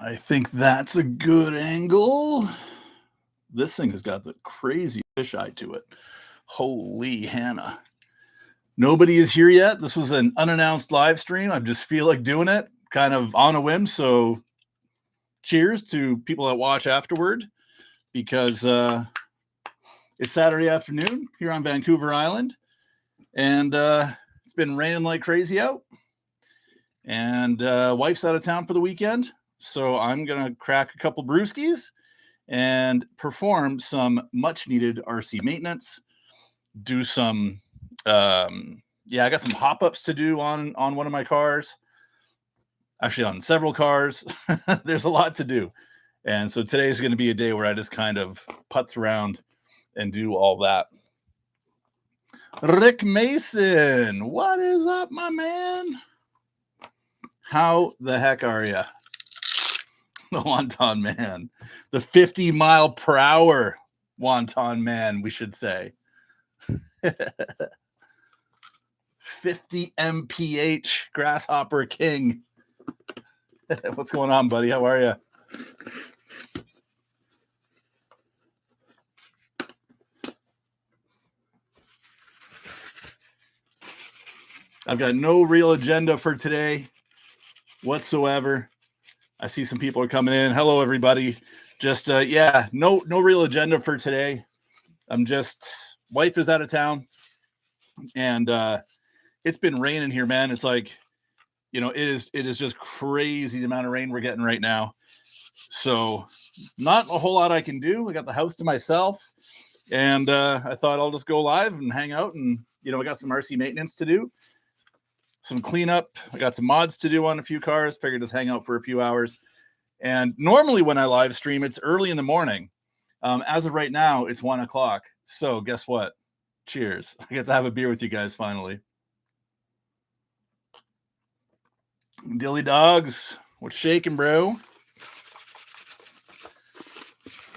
I think that's a good angle. This thing has got the crazy fisheye to it. Holy Hannah. Nobody is here yet. This was an unannounced live stream. I just feel like doing it kind of on a whim. So cheers to people that watch afterward, because it's Saturday afternoon here on Vancouver Island. And it's been raining like crazy out. And wife's out of town for the weekend. So I'm going to crack a couple brewskis and perform some much needed RC maintenance. Do some, I got some hop ups to do on one of my cars. Actually, on several cars. There's a lot to do. And so today's going to be a day where I just kind of putz around and do all that. Rick Mason, what is up, my man? How the heck are you? The Wonton Man. The 50 mile per hour Wonton Man, we should say. 50 mph Grasshopper King. What's going on, buddy? How are you? I've got no real agenda for today whatsoever. I see some people are coming in. Hello, everybody. Just, no real agenda for today. Wife is out of town, and it's been raining here, man. It's like, it is just crazy the amount of rain we're getting right now. So not a whole lot I can do. I got the house to myself, and I thought I'll just go live and hang out, and, I got some RC maintenance to do. Some cleanup. I got some mods to do on a few cars. Figured just hang out for a few hours. And normally when I live stream, it's early in the morning. As of right now, it's 1 o'clock. So guess what? Cheers. I get to have a beer with you guys finally. Dilly dogs. What's shaking, bro?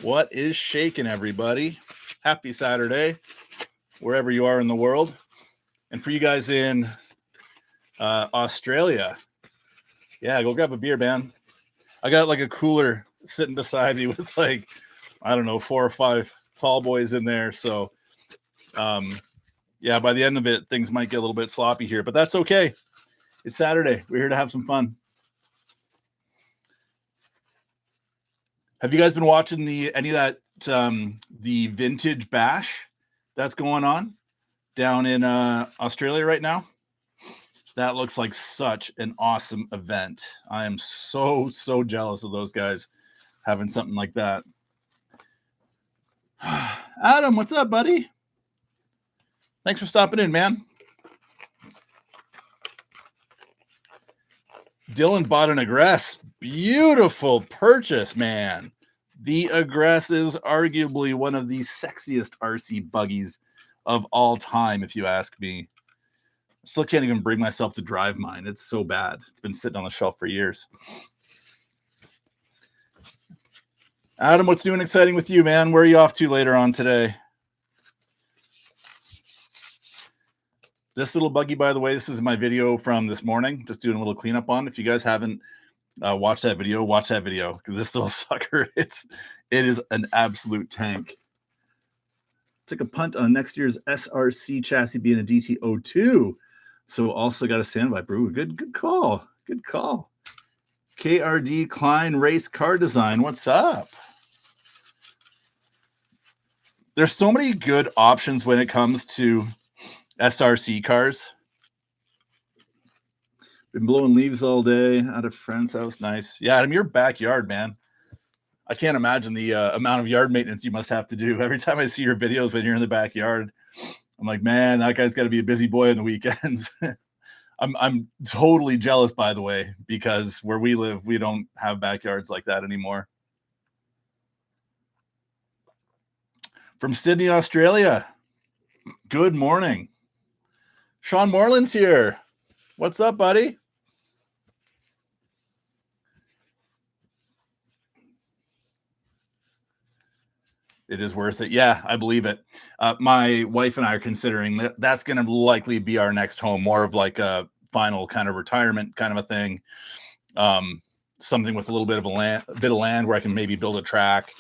What is shaking, everybody? Happy Saturday, wherever you are in the world. And for you guys in Australia, go grab a beer, man. I got like a cooler sitting beside me with 4 or 5 tall boys in there. So by the end of it, things might get a little bit sloppy here, but that's okay. It's Saturday. We're here to have some fun. Have you guys been watching any of that the vintage bash that's going on down in Australia right now? That looks like such an awesome event. I am so jealous of those guys having something like that. Adam, what's up, buddy? Thanks for stopping in, man. Dylan bought an Aggress. Beautiful purchase, man. The Aggress is arguably one of the sexiest RC buggies of all time, if you ask me. I still can't even bring myself to drive mine. It's so bad. It's been sitting on the shelf for years. Adam, what's doing exciting with you, man? Where are you off to later on today? This little buggy, by the way, this is my video from this morning. Just doing a little cleanup on. If you guys haven't watched that video, watch that video, because this little sucker, it is an absolute tank. Took a punt on next year's SRC chassis being a DT02. So also got a standby brew. Good call. Good call. KRD Klein Race Car Design. What's up? There's so many good options when it comes to SRC cars. Been blowing leaves all day at a friend's house. Nice. Yeah, Adam, your backyard, man. I can't imagine the amount of yard maintenance you must have to do. Every time I see your videos when you're in the backyard, I'm like, man, that guy's got to be a busy boy on the weekends. I'm totally jealous, by the way, because where we live, we don't have backyards like that anymore. From Sydney, Australia. Good morning. Sean Moreland's here. What's up, buddy? It is worth it. Yeah, I believe it. My wife and I are considering that's going to likely be our next home, more of like a final kind of retirement kind of a thing. something with a little bit of a bit of land where I can maybe build a track,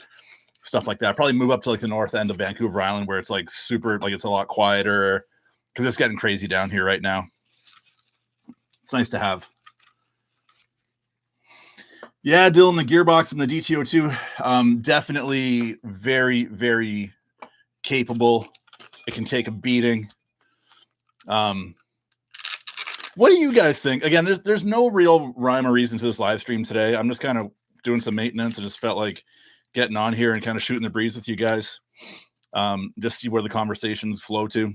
stuff like that. Probably move up to like the north end of Vancouver Island where it's like super, like it's a lot quieter because it's getting crazy down here right now. It's nice to have. Yeah, Dylan, the gearbox and the DTO2, definitely very, very capable. It can take a beating. What do you guys think? Again, there's no real rhyme or reason to this live stream today. I'm just kind of doing some maintenance and just felt like getting on here and kind of shooting the breeze with you guys. Just see where the conversations flow to.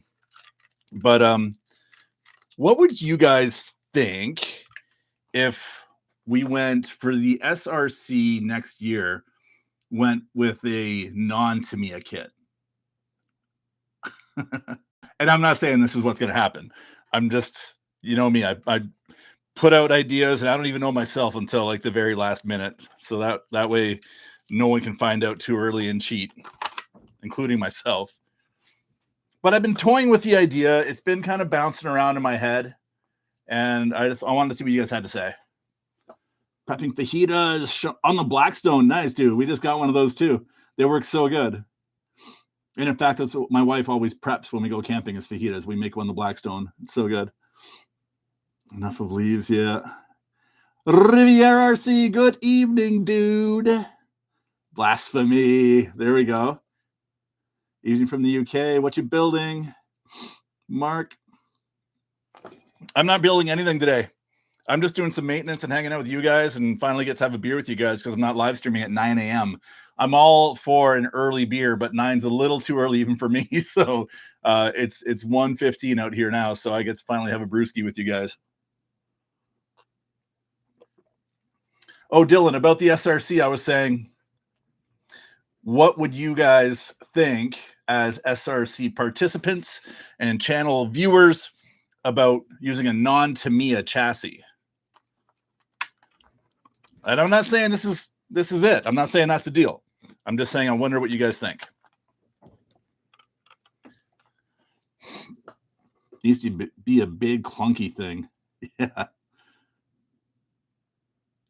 But what would you guys think if we went for the SRC next year, went with a non-Tamiya kit? And I'm not saying this is what's going to happen. I'm just, you know me, I put out ideas and I don't even know myself until like the very last minute. So that way no one can find out too early and cheat, including myself. But I've been toying with the idea. It's been kind of bouncing around in my head. And I wanted to see what you guys had to say. Prepping fajitas on the Blackstone. Nice, dude. We just got one of those too. They work so good. And in fact, that's what my wife always preps when we go camping is fajitas. We make one the Blackstone. It's so good. Enough of leaves, yeah. Riviera RC, good evening, dude. Blasphemy. There we go. Evening from the UK. What you building? Mark. I'm not building anything today. I'm just doing some maintenance and hanging out with you guys and finally get to have a beer with you guys because I'm not live streaming at 9 a.m. I'm all for an early beer, but 9's a little too early even for me. So it's 1:15 out here now. So I get to finally have a brewski with you guys. Oh, Dylan, about the SRC, I was saying, what would you guys think as SRC participants and channel viewers about using a non-Tamiya chassis? And I'm not saying this is it. I'm not saying that's the deal. I'm just saying I wonder what you guys think. Needs to be a big clunky thing. Yeah.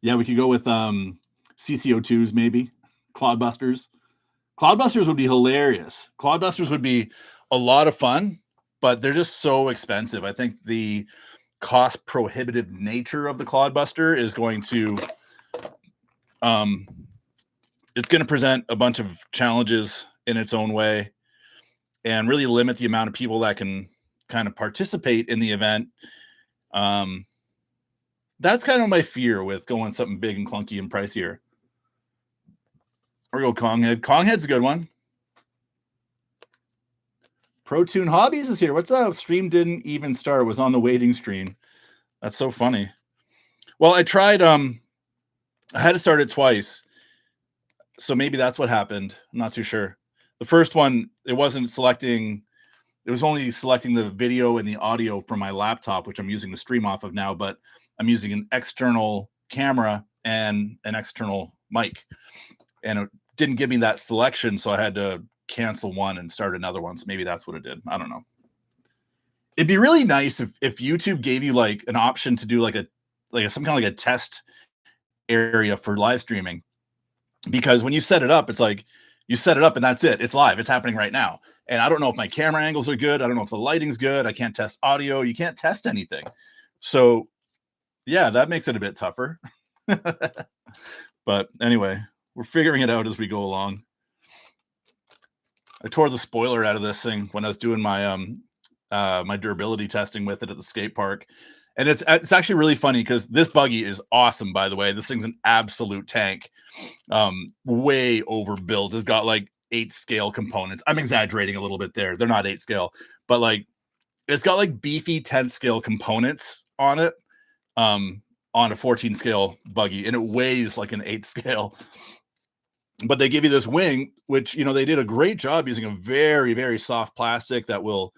Yeah, we could go with CCO2s maybe. Cloudbusters. Cloudbusters would be hilarious. Cloudbusters would be a lot of fun, but they're just so expensive. I think the cost prohibitive nature of the Cloudbuster is going to it's going to present a bunch of challenges in its own way and really limit the amount of people that can kind of participate in the event. That's kind of my fear with going something big and clunky and pricier. Or go Konghead. Konghead's a good one. ProTune Hobbies is here. What's up? Stream didn't even start. It was on the waiting screen. That's so funny. Well, I tried. I had to start it twice. So maybe that's what happened. I'm not too sure. The first one, it wasn't selecting. It was only selecting the video and the audio from my laptop, which I'm using to stream off of now. But I'm using an external camera and an external mic. And it didn't give me that selection. So I had to cancel one and start another one. So maybe that's what it did. I don't know. It'd be really nice if YouTube gave you like an option to do like some kind of like a test area for live streaming. Because when you set it up, it's like you set it up and that's it. It's live. It's happening right now. And I don't know if my camera angles are good. I don't know if the lighting's good. I can't test audio. You can't test anything. So yeah, that makes it a bit tougher. But anyway, we're figuring it out as we go along. I tore the spoiler out of this thing when I was doing my my durability testing with it at the skate park. And it's actually really funny because this buggy is awesome, by the way. This thing's an absolute tank. Way overbuilt. It's got like 8 scale components. I'm exaggerating a little bit there. They're not 8 scale, but like it's got like beefy 10 scale components on it, on a 14 scale buggy, and it weighs like an 8 scale. But they give you this wing, which, you know, they did a great job using a very, very soft plastic that will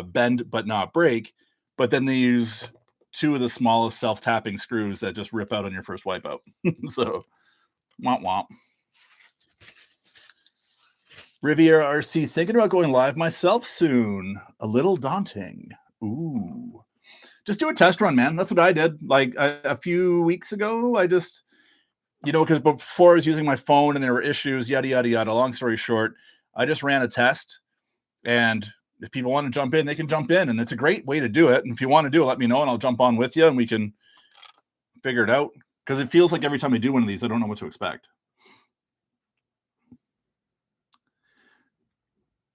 bend but not break. But then they use 2 of the smallest self-tapping screws that just rip out on your first wipeout. So, womp womp. Riviera RC, thinking about going live myself soon. A little daunting. Ooh. Just do a test run, man. That's what I did. Like a few weeks ago, I just because before I was using my phone and there were issues, yada, yada, yada. Long story short, I just ran a test, and if people want to jump in, they can jump in, and it's a great way to do it. And if you want to do it, let me know and I'll jump on with you and we can figure it out, because it feels like every time I do one of these, I don't know what to expect.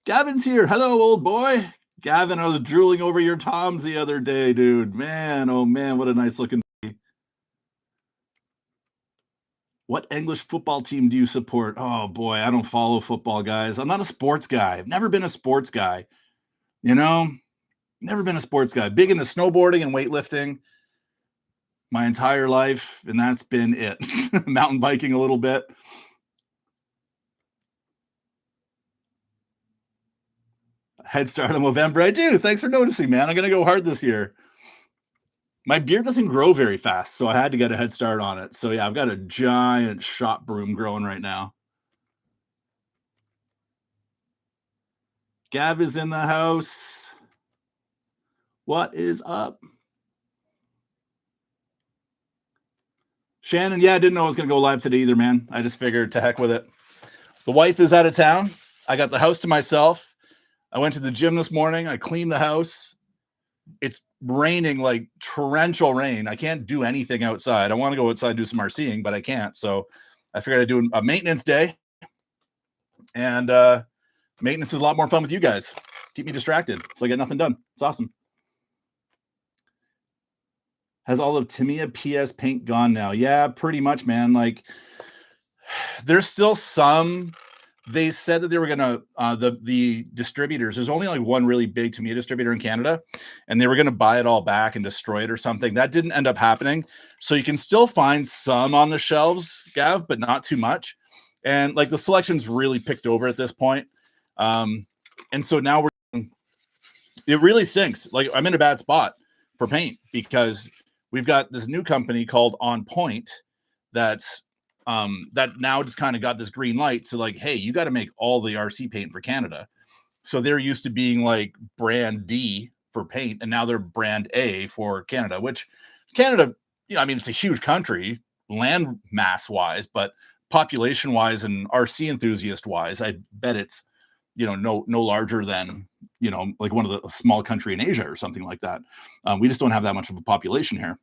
Gavin's here. Hello, old boy. Gavin, I was drooling over your Toms the other day, dude. Man, oh man, what a nice looking. What English football team do you support? Oh boy, I don't follow football, guys. I'm not a sports guy. I've never been a sports guy. Never been a sports guy. Big into snowboarding and weightlifting my entire life, and that's been it. Mountain biking a little bit. Head start on November. I do. Thanks for noticing, man. I'm going to go hard this year. My beard doesn't grow very fast, so I had to get a head start on it. So yeah, I've got a giant shot broom growing right now. Gav is in the house. What is up? Shannon, yeah, I didn't know I was going to go live today either, man. I just figured to heck with it. The wife is out of town. I got the house to myself. I went to the gym this morning. I cleaned the house. It's raining like torrential rain. I can't do anything outside. I want to go outside and do some RCing, but I can't. So I figured I'd do a maintenance day. And maintenance is a lot more fun with you guys. Keep me distracted, so I get nothing done. It's awesome. Has all of Tamiya PS paint gone now? Yeah, pretty much, man. Like, there's still some. They said that they were gonna the distributors. There's only like one really big Tamiya distributor in Canada, and they were gonna buy it all back and destroy it or something. That didn't end up happening. So you can still find some on the shelves, Gav, but not too much. And like the selection's really picked over at this point. And so now it really stinks. Like, I'm in a bad spot for paint because we've got this new company called On Point that's that now just kind of got this green light to like, hey, you got to make all the RC paint for Canada. So they're used to being like brand D for paint, and now they're brand A for Canada, which Canada, I mean, it's a huge country, land mass wise, but population wise and RC enthusiast wise, I bet it's, no larger than, like one of the small country in Asia or something like that. We just don't have that much of a population here.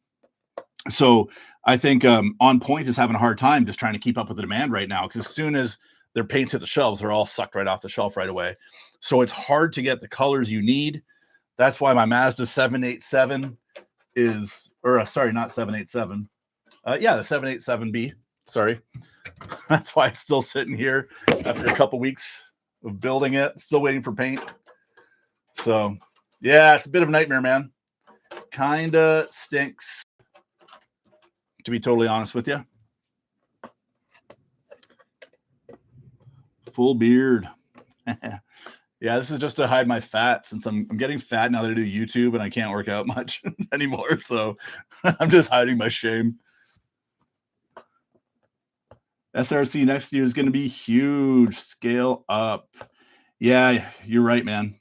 So I think On Point is having a hard time just trying to keep up with the demand right now, because as soon as their paints hit the shelves, they're all sucked right off the shelf right away. So it's hard to get the colors you need. That's why my Mazda 787 is, or sorry, not 787. Yeah, the 787B. Sorry. That's why it's still sitting here after a couple weeks of building it, still waiting for paint. So yeah, it's a bit of a nightmare, man. Kinda stinks, to be totally honest with you. Full beard. Yeah, this is just to hide my fat, since I'm getting fat now that I do YouTube and I can't work out much anymore. So I'm just hiding my shame. SRC next year is going to be huge. Scale up. Yeah, you're right, man.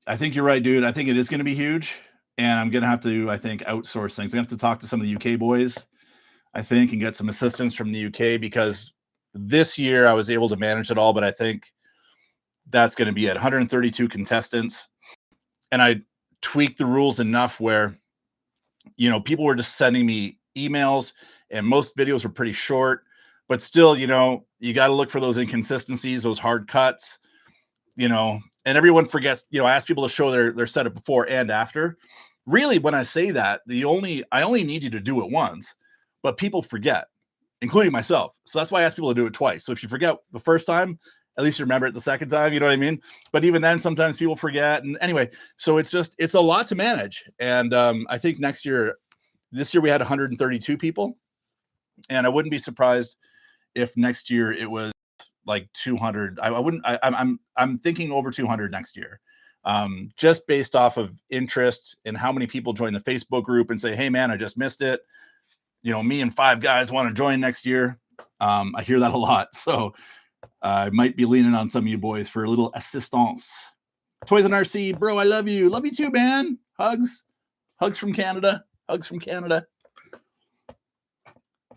I think you're right, dude. I think it is going to be huge. And I'm going to have to, I think, outsource things. I'm going to have to talk to some of the UK boys, I think, and get some assistance from the UK, because this year I was able to manage it all, but I think that's going to be at 132 contestants. And I tweaked the rules enough where, people were just sending me emails, and most videos were pretty short, but still, you got to look for those inconsistencies, those hard cuts, and everyone forgets, I ask people to show their setup before and after. Really, when I say that, I only need you to do it once, but people forget, including myself. So that's why I ask people to do it twice. So if you forget the first time, at least you remember it the second time, you know what I mean? But even then, sometimes people forget. And anyway, so it's a lot to manage. And I think this year we had 132 people, and I wouldn't be surprised if next year it was like 200. I'm thinking over 200 next year, just based off of interest and how many people join the Facebook group and say, hey man, I just missed it. Me and 5 guys want to join next year. I hear that a lot. So I might be leaning on some of you boys for a little assistance. Toys and RC, bro, I love you. Love you too, man. Hugs from Canada. Hugs from Canada.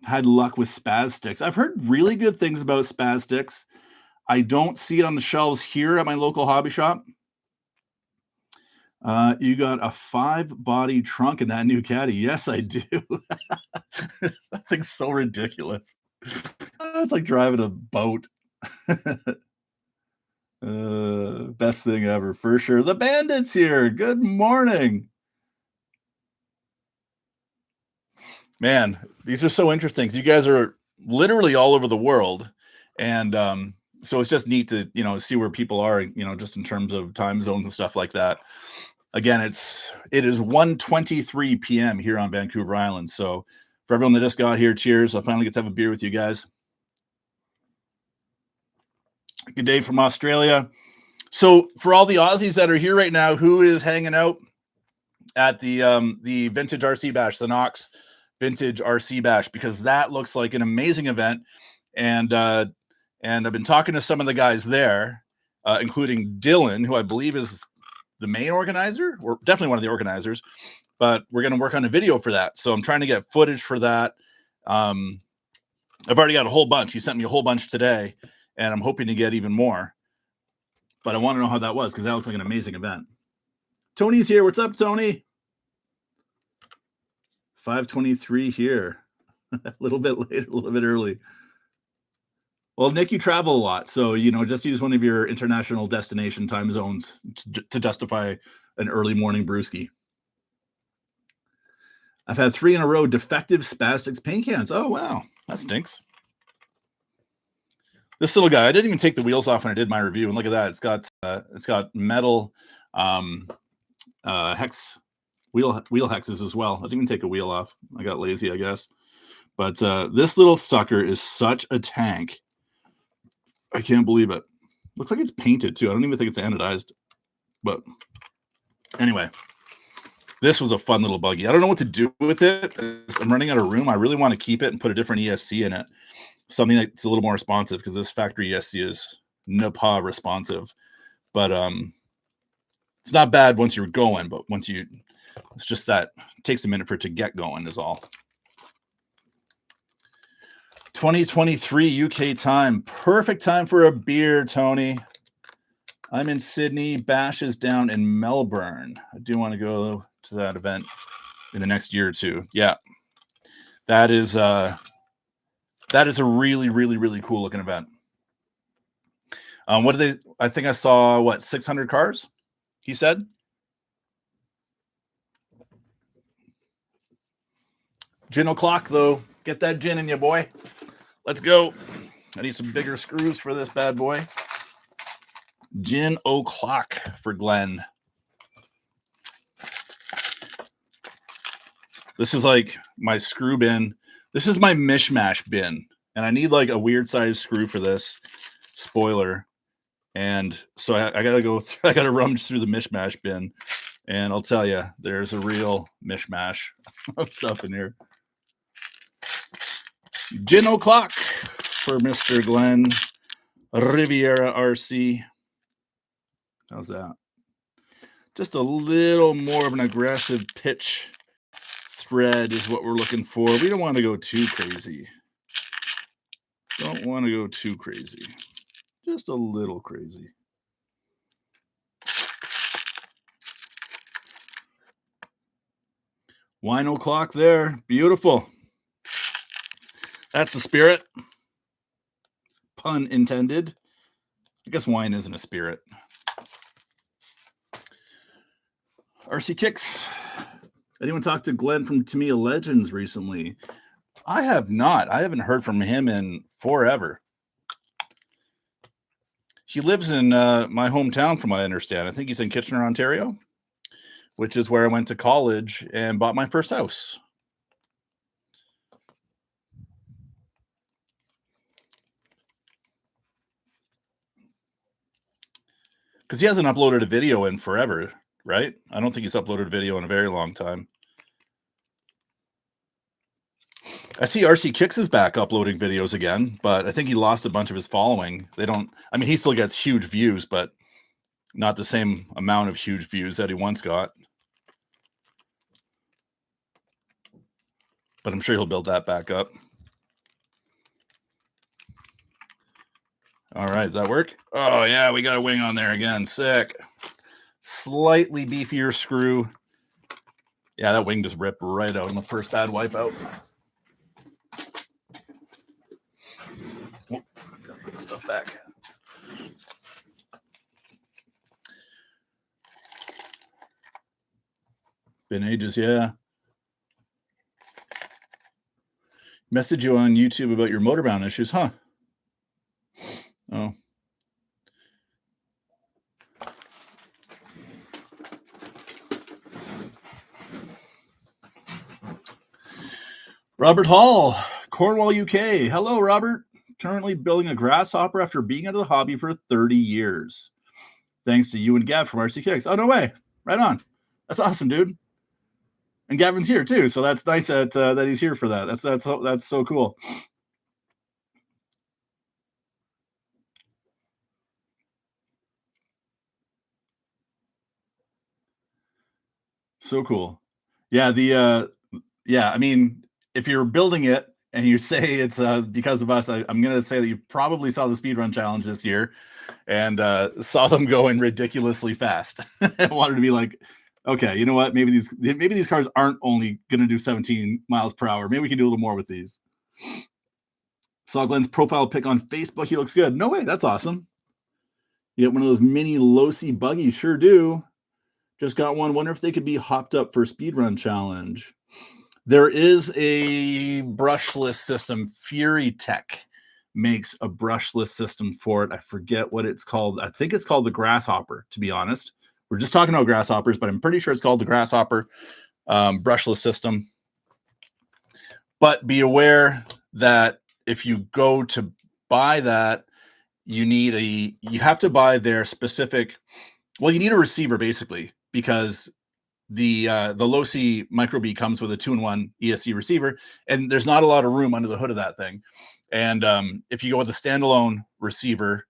had luck with Spaz sticks. I've heard really good things about Spaz sticks. I don't see it on the shelves here at my local hobby shop. You got a 5-body trunk in that new caddy. Yes, I do. That thing's so ridiculous. It's like driving a boat. Best thing ever for sure. The Bandit's here. Good morning. Man, these are so interesting because you guys are literally all over the world. And so it's just neat to, see where people are, just in terms of time zones and stuff like that. Again, it is 1:23 p.m. here on Vancouver Island. So for everyone that just got here, cheers. I finally get to have a beer with you guys. Good day from Australia. So for all the Aussies that are here right now, who is hanging out at the Vintage RC Bash, the Knox Vintage RC Bash, because that looks like an amazing event. And I've been talking to some of the guys there, including Dylan, who I believe is the main organizer, or definitely one of the organizers, but we're going to work on a video for that. So I'm trying to get footage for that. I've already got a whole bunch. He sent me a whole bunch today, and I'm hoping to get even more. But I want to know how that was, because that looks like an amazing event. Tony's here. What's up, Tony? 5:23 here. A little bit later, a little bit early. Well, Nick, you travel a lot, so just use one of your international destination time zones to justify an early morning brewski. I've had 3 in a row defective Spastics paint cans. Oh wow, that stinks. This little guy, I didn't even take the wheels off when I did my review, and look at that. It's got metal hex wheel hexes as well. I didn't even take a wheel off. I got lazy, I guess. But this little sucker is such a tank. I can't believe it. Looks like it's painted too. I don't even think it's anodized. But anyway, this was a fun little buggy. I don't know what to do with it. I'm running out of room. I really want to keep it and put a different ESC in it. Something that's a little more responsive, because this factory ESC is NAPA responsive. But it's not bad once you're going, but it's just that it takes a minute for it to get going is all. 2023 UK time. Perfect time for a beer, Tony. I'm in Sydney. Bash is down in Melbourne. I do want to go to that event in the next year or two. Yeah. That is a really, really, really cool looking event. What did they, I think I saw 600 cars, he said. Gin o'clock though. Get that gin in you, boy. Let's go. I need some bigger screws for this bad boy. Gin o'clock for Glenn. This is like my screw bin. This is my mishmash bin. And I need like a weird size screw for this spoiler. And so I got to go through, I got to rummage through the mishmash bin. And I'll tell you, there's a real mishmash of stuff in here. Gin o'clock for Mr. Glenn Riviera RC. How's that? Just a little more of an aggressive pitch thread is what we're looking for. We don't want to go too crazy. Don't want to go too crazy. Just a little crazy. Wine o'clock there. Beautiful. That's the spirit. Pun intended. I guess wine isn't a spirit. RC Kicks. Anyone talk to Glenn from Tamiya Legends recently? I have not. I haven't heard from him in forever. He lives in my hometown, from what I understand. I think he's in Kitchener, Ontario, which is where I went to college and bought my first house. Because he hasn't uploaded a video in forever, right? I don't think he's uploaded a video in a very long time. I see RC Kicks is back uploading videos again, but I think he lost a bunch of his following. He still gets huge views, but not the same amount of huge views that he once got. But I'm sure he'll build that back up. All right, does that work? Oh yeah, we got a wing on there again. Sick. Slightly beefier screw. Yeah, that wing just ripped right out in the first bad wipeout. Oh, gotta put the stuff back. Been ages, yeah. Message you on YouTube about your motor mount issues, huh? Oh. Robert Hall, Cornwall, UK. Hello, Robert. Currently building a grasshopper after being into the hobby for 30 years. Thanks to you and Gav from RC Kicks. Oh, no way. Right on. That's awesome, dude. And Gavin's here too, so that's nice that he's here for that. That's so cool. So cool. Yeah, I mean, if you're building it and you say it's because of us, I'm gonna say that you probably saw the speedrun challenge this year and saw them going ridiculously fast. I wanted to be like, okay, you know what? Maybe these cars aren't only gonna do 17 miles per hour. Maybe we can do a little more with these. Saw Glenn's profile pic on Facebook. He looks good. No way, that's awesome. You get one of those mini Losi buggies. Sure do. Just got one. Wonder if they could be hopped up for speedrun challenge. There is a brushless system. Fury Tech makes a brushless system for it. I forget what it's called. I think it's called the Grasshopper, to be honest. We're just talking about grasshoppers, but I'm pretty sure it's called the Grasshopper brushless system. But be aware that if you go to buy that, you have to buy their specific, well, you need a receiver basically, because the Losi Micro B comes with a 2-in-1 ESC receiver, and there's not a lot of room under the hood of that thing. And if you go with a standalone receiver,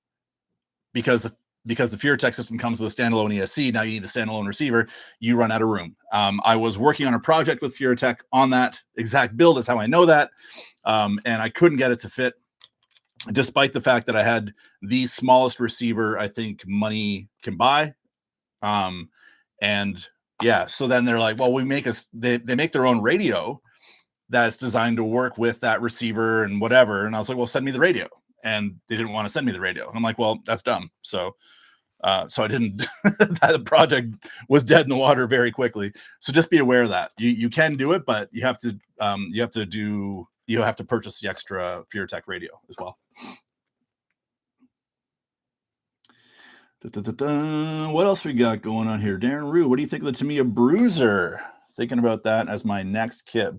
because the FureTech system comes with a standalone ESC, now you need a standalone receiver, you run out of room. I was working on a project with FureTech on that exact build. That's how I know that. And I couldn't get it to fit, despite the fact that I had the smallest receiver I think money can buy. And yeah, so then they're like, well, they make their own radio that's designed to work with that receiver and whatever. And I was like, well, send me the radio. And they didn't want to send me the radio. And I'm like, well, that's dumb. So I didn't, that project was dead in the water very quickly. So just be aware of that. You can do it, but you have to purchase the extra FureTech radio as well. What else we got going on here? Darren Rue, what do you think of the Tamiya Bruiser? Thinking about that as my next kit.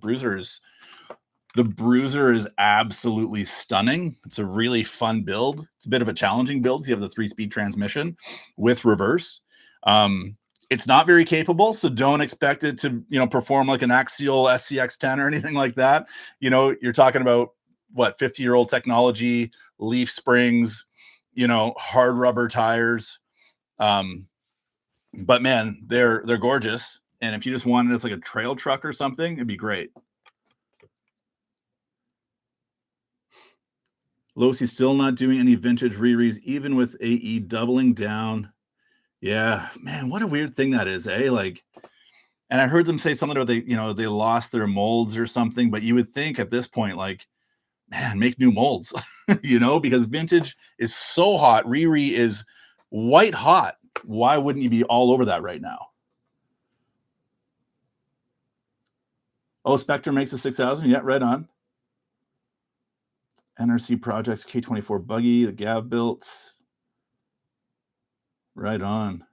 The Bruiser is absolutely stunning. It's a really fun build. It's a bit of a challenging build. You have the 3-speed transmission with reverse. It's not very capable, so don't expect it to, perform like an axial SCX10 or anything like that. You're talking about what, 50-year-old technology, leaf springs, hard rubber tires. But man, they're gorgeous. And if you just wanted it as like a trail truck or something, it'd be great. Losi's still not doing any vintage re-rees, even with AE doubling down. Yeah, man, what a weird thing that is, eh? Like, and I heard them say something about they lost their molds or something, but you would think at this point, like, man, make new molds, because vintage is so hot. Re-re is white hot. Why wouldn't you be all over that right now? Oh, Spectre makes a 6000. Yeah, right on. NRC Projects K24 buggy, the Gav built. Right on.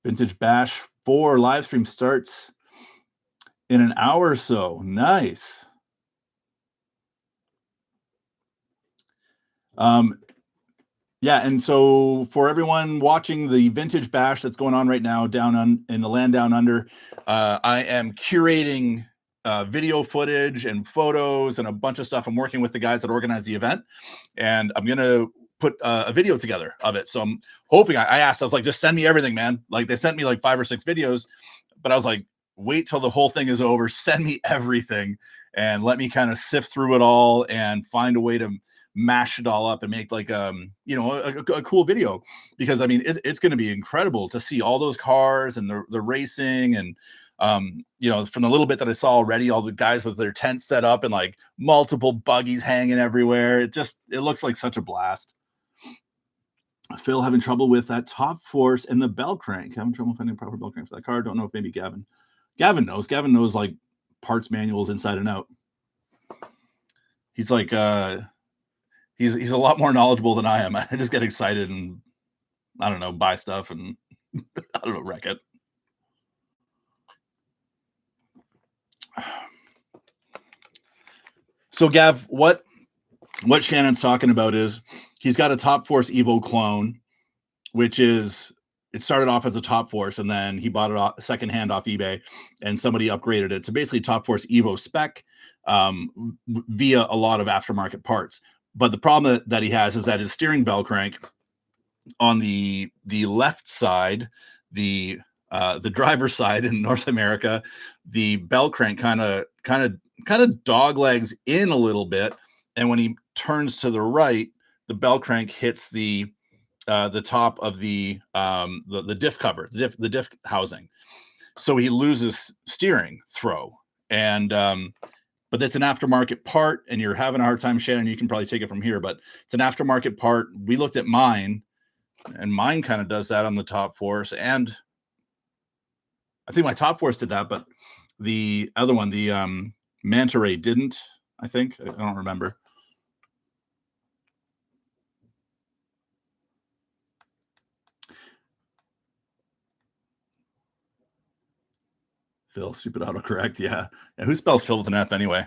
Vintage Bash 4 live stream starts in an hour or so. Nice. Yeah, and so for everyone watching the Vintage Bash that's going on right now down in the land down under, I am curating video footage and photos and a bunch of stuff. I'm working with the guys that organize the event, and I'm gonna put a video together of it. So I'm hoping, I asked, I was like, just send me everything, man. Like, they sent me like 5 or 6 videos, but I was like, wait till the whole thing is over, send me everything. and let me kind of sift through it all and find a way to mash it all up and make like a cool video, because I mean it's going to be incredible to see all those cars and the racing, and from the little bit that I saw already, all the guys with their tents set up and like multiple buggies hanging everywhere. It looks like such a blast. Phil, having trouble with that top force and the bell crank. Having trouble finding a proper bell crank for that car. Don't know if maybe Gavin knows. Gavin knows like parts manuals inside and out. He's like he's a lot more knowledgeable than I am. I just get excited and I don't know, buy stuff and I don't know, wreck it. So Gav, what Shannon's talking about is he's got a Top Force Evo clone, which is, it started off as a Top Force and then he bought it secondhand off eBay and somebody upgraded it to basically Top Force Evo spec via a lot of aftermarket parts. But the problem that he has is that his steering bell crank on the left side, the driver's side in North America, the bell crank kind of dog legs in a little bit, and when he turns to the right, the bell crank hits the top of the diff cover, the diff housing, so he loses steering throw. And but that's an aftermarket part, and you're having a hard time, Shannon. You can probably take it from here, but it's an aftermarket part. We looked at mine, and mine kind of does that on the Top Force, and I think my Top Force did that, but the other one, the Manta Ray, didn't. I think, I don't remember. Phil, stupid autocorrect. Yeah. Who spells Phil with an F anyway?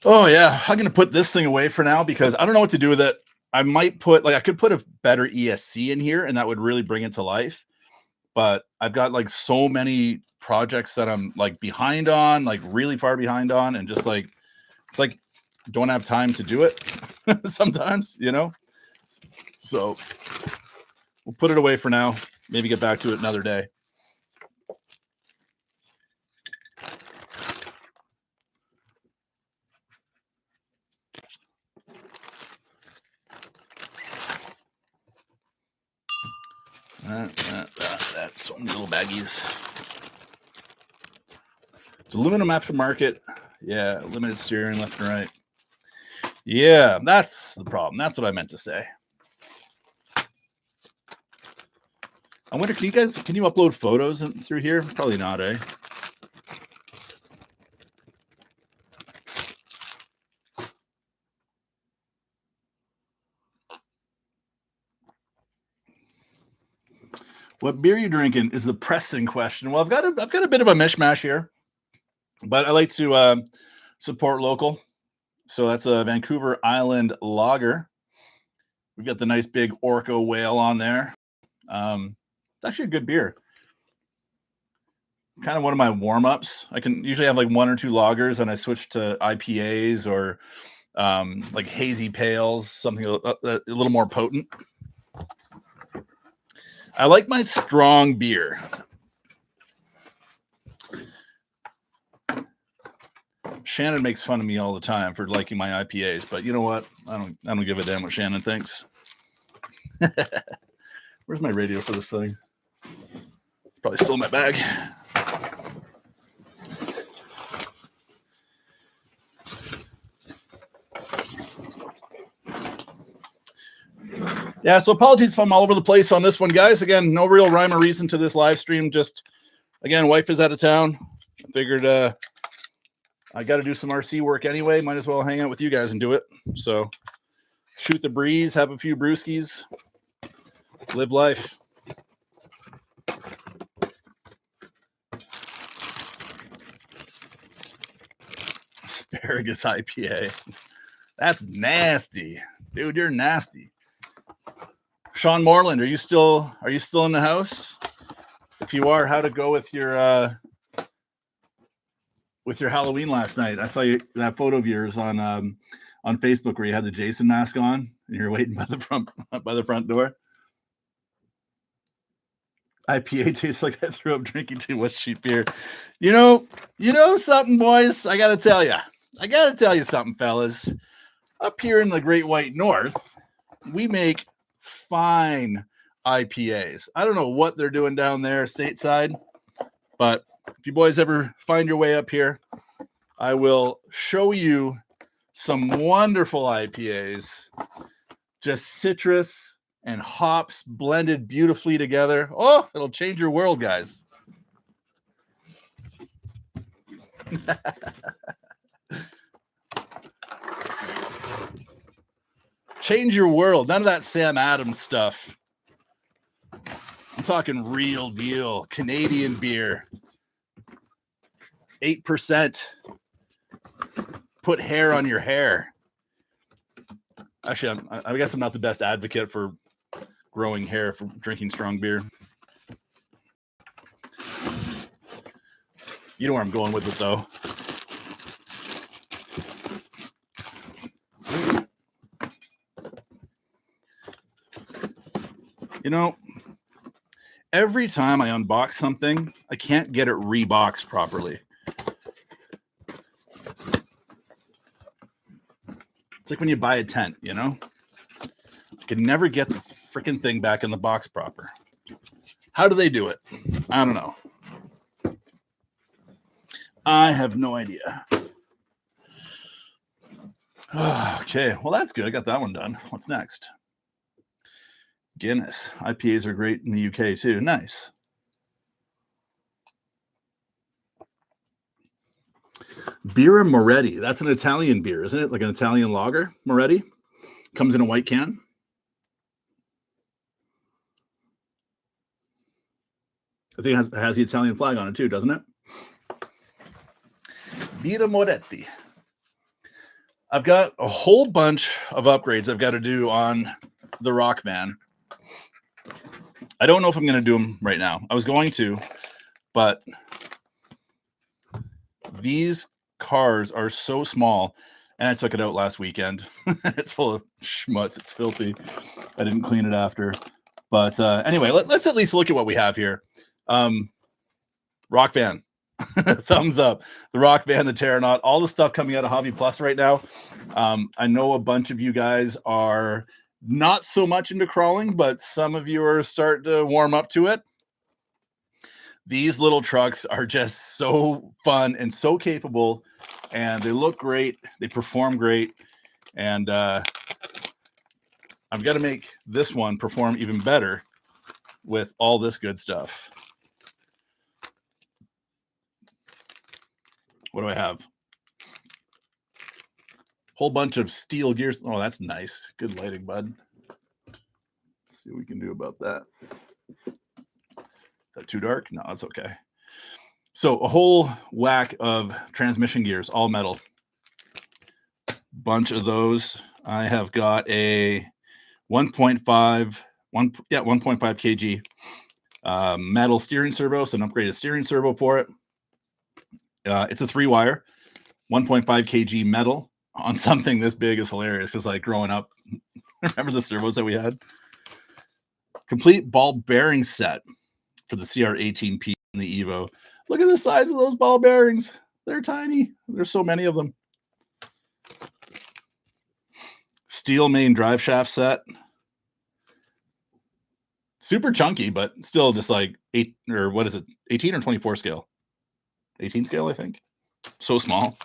Oh yeah, I'm gonna put this thing away for now because I don't know what to do with it. I might put, like, I could put a better ESC in here and that would really bring it to life. But I've got like so many projects that I'm like behind on, like really far behind on, and just like, it's like, don't have time to do it sometimes, So we'll put it away for now. Maybe get back to it another day. That's so many little baggies. It's aluminum aftermarket. Yeah, limited steering left and right. Yeah, that's the problem. That's what I meant to say. I wonder, can you upload photos through here? Probably not, eh? What beer are you drinking is the pressing question. Well, I've got a bit of a mishmash here, but I like to support local. So that's a Vancouver Island lager. We've got the nice big Orca whale on there. It's actually a good beer. Kind of one of my warm-ups. I can usually have like one or two lagers and I switch to IPAs or like hazy pales, something a little more potent. I like my strong beer. Shannon makes fun of me all the time for liking my IPAs, but you know what? I don't give a damn what Shannon thinks. Where's my radio for this thing? It's probably still in my bag. Yeah, so apologies if I'm all over the place on this one, guys. Again, no real rhyme or reason to this live stream. Just, again, wife is out of town. I figured I got to do some RC work anyway. Might as well hang out with you guys and do it. So shoot the breeze, have a few brewskis, live life. Asparagus IPA. That's nasty. Dude, you're nasty. Sean Moreland, are you still in the house? If you are, how'd it go with your Halloween last night? I saw that photo of yours on Facebook where you had the Jason mask on and you're waiting by the front door. IPA tastes like I threw up drinking too much cheap beer. You know something, boys. I gotta tell you something, fellas. Up here in the Great White North, we make fine IPAs. I don't know what they're doing down there stateside, but if you boys ever find your way up here, I will show you some wonderful IPAs. Just citrus and hops blended beautifully together. Oh, it'll change your world, guys. Change your world. None of that Sam Adams stuff. I'm talking real deal Canadian beer. 8%. Put hair on your hair. Actually, I guess I'm not the best advocate for growing hair from drinking strong beer. You know where I'm going with it, though. You know, every time I unbox something, I can't get it reboxed properly. It's like when you buy a tent, you know? You can never get the freaking thing back in the box proper. How do they do it? I don't know. I have no idea. Okay, well, that's good. I got that one done. What's next? Guinness. IPAs are great in the UK too. Nice. Birra Moretti. That's an Italian beer, isn't it? Like an Italian lager. Moretti comes in a white can. I think it has the Italian flag on it too, doesn't it? Birra Moretti. I've got a whole bunch of upgrades I've got to do on the Rock Van. I don't know if I'm going to do them right now. I was going to, but these cars are so small, and I took it out last weekend. It's full of schmutz. It's filthy. I didn't clean it after. But anyway, let's at least look at what we have here. Rock Van. Thumbs up. The Rock Van, the Terranaut, all the stuff coming out of Hobby Plus right now. I know a bunch of you guys are not so much into crawling, but some of you are starting to warm up to it. These little trucks are just so fun and so capable, and they look great. They perform great. And I've got to make this one perform even better with all this good stuff. What do I have? Whole bunch of steel gears. Oh, that's nice. Good lighting, bud. Let's see what we can do about that. Is that too dark? No, that's okay. So a whole whack of transmission gears, all metal. Bunch of those. I have got a 1.5 kg metal steering servo, so an upgraded steering servo for it. It's a 3-wire, 1.5 kg metal on something this big is hilarious because, like, growing up, remember the servos that we had? Complete ball bearing set for the CR18P and the Evo. Look at the size of those ball bearings. They're tiny. There's so many of them. Steel main drive shaft set. Super chunky, but still just like 18 or 24 scale? 18 scale, I think. So small.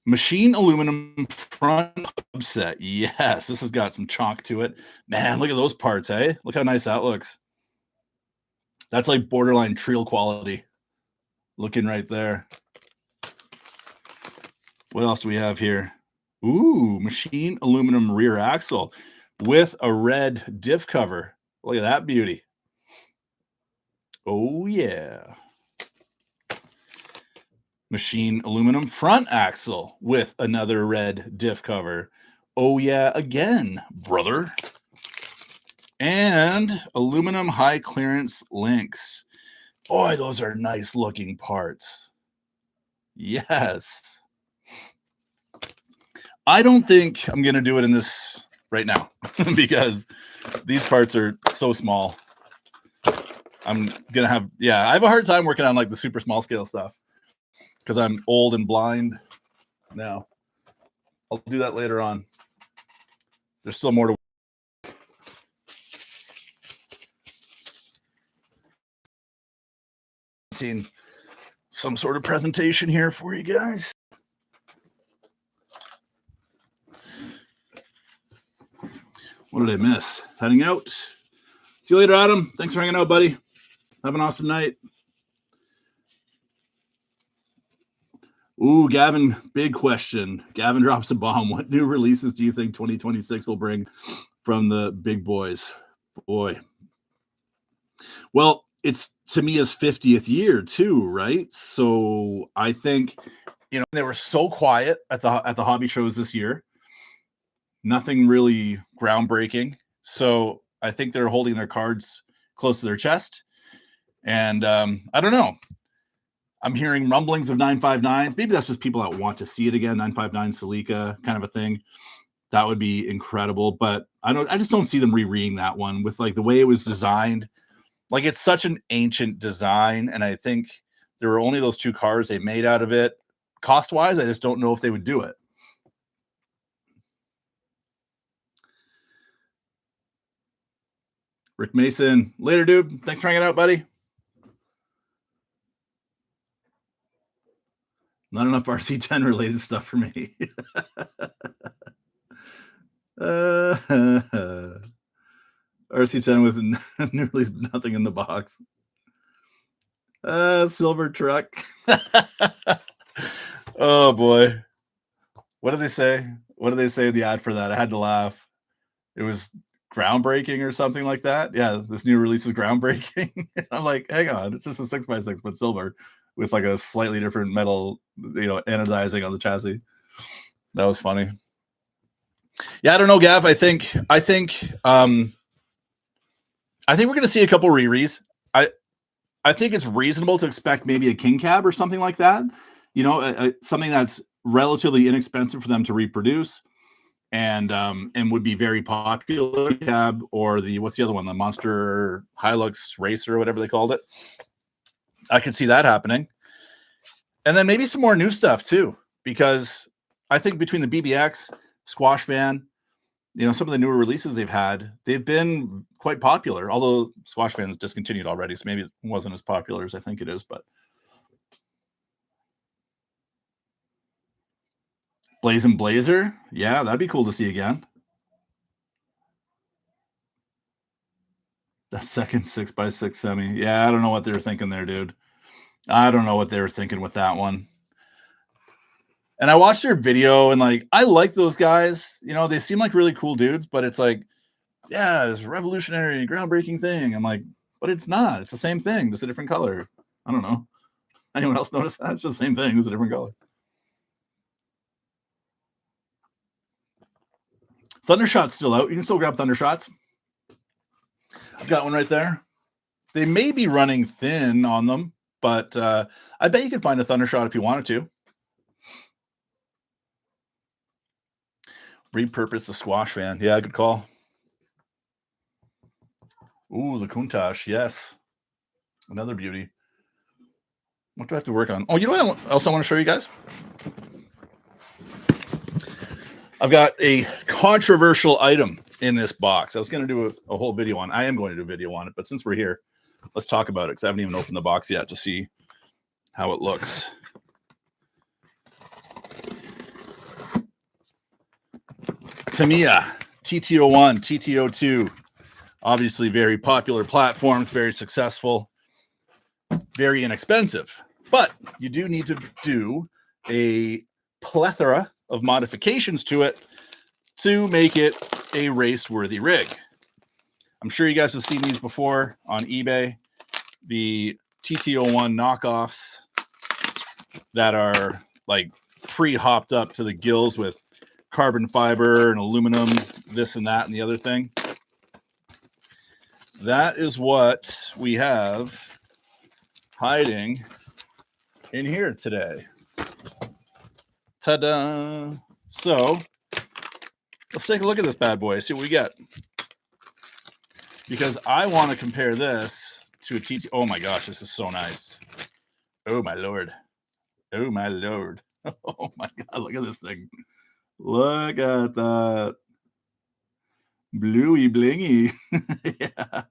Machine aluminum front hub set. Yes, this has got some chalk to it. Man, look at those parts, hey? Look how nice that looks. That's like borderline Treel quality. Looking right there. What else do we have here? Ooh, machine aluminum rear axle with a red diff cover. Look at that beauty. Oh, yeah. Machine aluminum front axle with another red diff cover. Oh, yeah, again, brother. And aluminum high clearance links. Boy, those are nice looking parts. Yes. I don't think I'm going to do it in this right now because these parts are so small. I'm gonna have, I have a hard time working on like the super small scale stuff because I'm old and blind now. I'll do that later on. There's still more to some sort of presentation here for you guys. What did I miss? Heading out. See you later, Adam. Thanks for hanging out, buddy. Have an awesome night. Ooh, Gavin, big question. Gavin drops a bomb. What new releases do you think 2026 will bring from the big boys? Boy. Well, it's to me his 50th year too, right? So I think, they were so quiet at the hobby shows this year. Nothing really groundbreaking. So I think they're holding their cards close to their chest. And I don't know. I'm hearing rumblings of 959s. Maybe that's just people that want to see it again. 959 Celica kind of a thing. That would be incredible. But I just don't see them rereading that one with like the way it was designed. Like it's such an ancient design. And I think there were only those two cars they made out of it. Cost wise, I just don't know if they would do it. Rick Mason, later, dude. Thanks for hanging out, buddy. Not enough RC10 related stuff for me. RC10 with nearly nothing in the box. Silver truck. Oh boy. What did they say? What did they say in the ad for that? I had to laugh. It was groundbreaking or something like that. Yeah, this new release is groundbreaking. I'm like, hang on, it's just a 6x6 but silver with like a slightly different metal, anodizing on the chassis. That was funny. Yeah, I don't know, Gav. I think we're gonna see a couple re-rees. I think it's reasonable to expect maybe a king cab or something like that. Something that's relatively inexpensive for them to reproduce, and would be very popular. Cab or what's the other one? The Monster Hilux Racer or whatever they called it. I could see that happening, and then maybe some more new stuff too, because I think between the BBX, Squash Van, some of the newer releases they've been quite popular. Although Squash Van's discontinued already, so maybe it wasn't as popular as I think it is. But Blazing Blazer, yeah, that'd be cool to see again. That second 6x6 semi. Yeah, I don't know what they were thinking there, dude. I don't know what they were thinking with that one. And I watched their video and like, I like those guys. They seem like really cool dudes, but it's like, yeah, this revolutionary, groundbreaking thing. I'm like, but it's not. It's the same thing, just a different color. I don't know. Anyone else notice that? It's the same thing, just a different color. Thundershot's still out. You can still grab Thundershots. I've got one right there. They may be running thin on them, but I bet you could find a Thundershot if you wanted to. Repurpose the Squash Van. Yeah, good call. Ooh, the Countach. Yes. Another beauty. What do I have to work on? Oh, you know what else I want to show you guys? I've got a controversial item in this box. I was going to do a whole video on. I am going to do a video on it, but since we're here, let's talk about it because I haven't even opened the box yet to see how it looks. Tamiya TT01, TT02, obviously very popular platforms, very successful, very inexpensive, but you do need to do a plethora of modifications to it to make it a race-worthy rig. I'm sure you guys have seen these before on eBay, the TT01 knockoffs that are like pre-hopped up to the gills with carbon fiber and aluminum, this and that and the other thing. That is what we have hiding in here today. Ta-da! So let's take a look at this bad boy, see what we get. Because I want to compare this to a TT. Oh my gosh, this is so nice. Oh my lord. Oh my lord. Oh my god, look at this thing. Look at that. Bluey blingy. Yeah.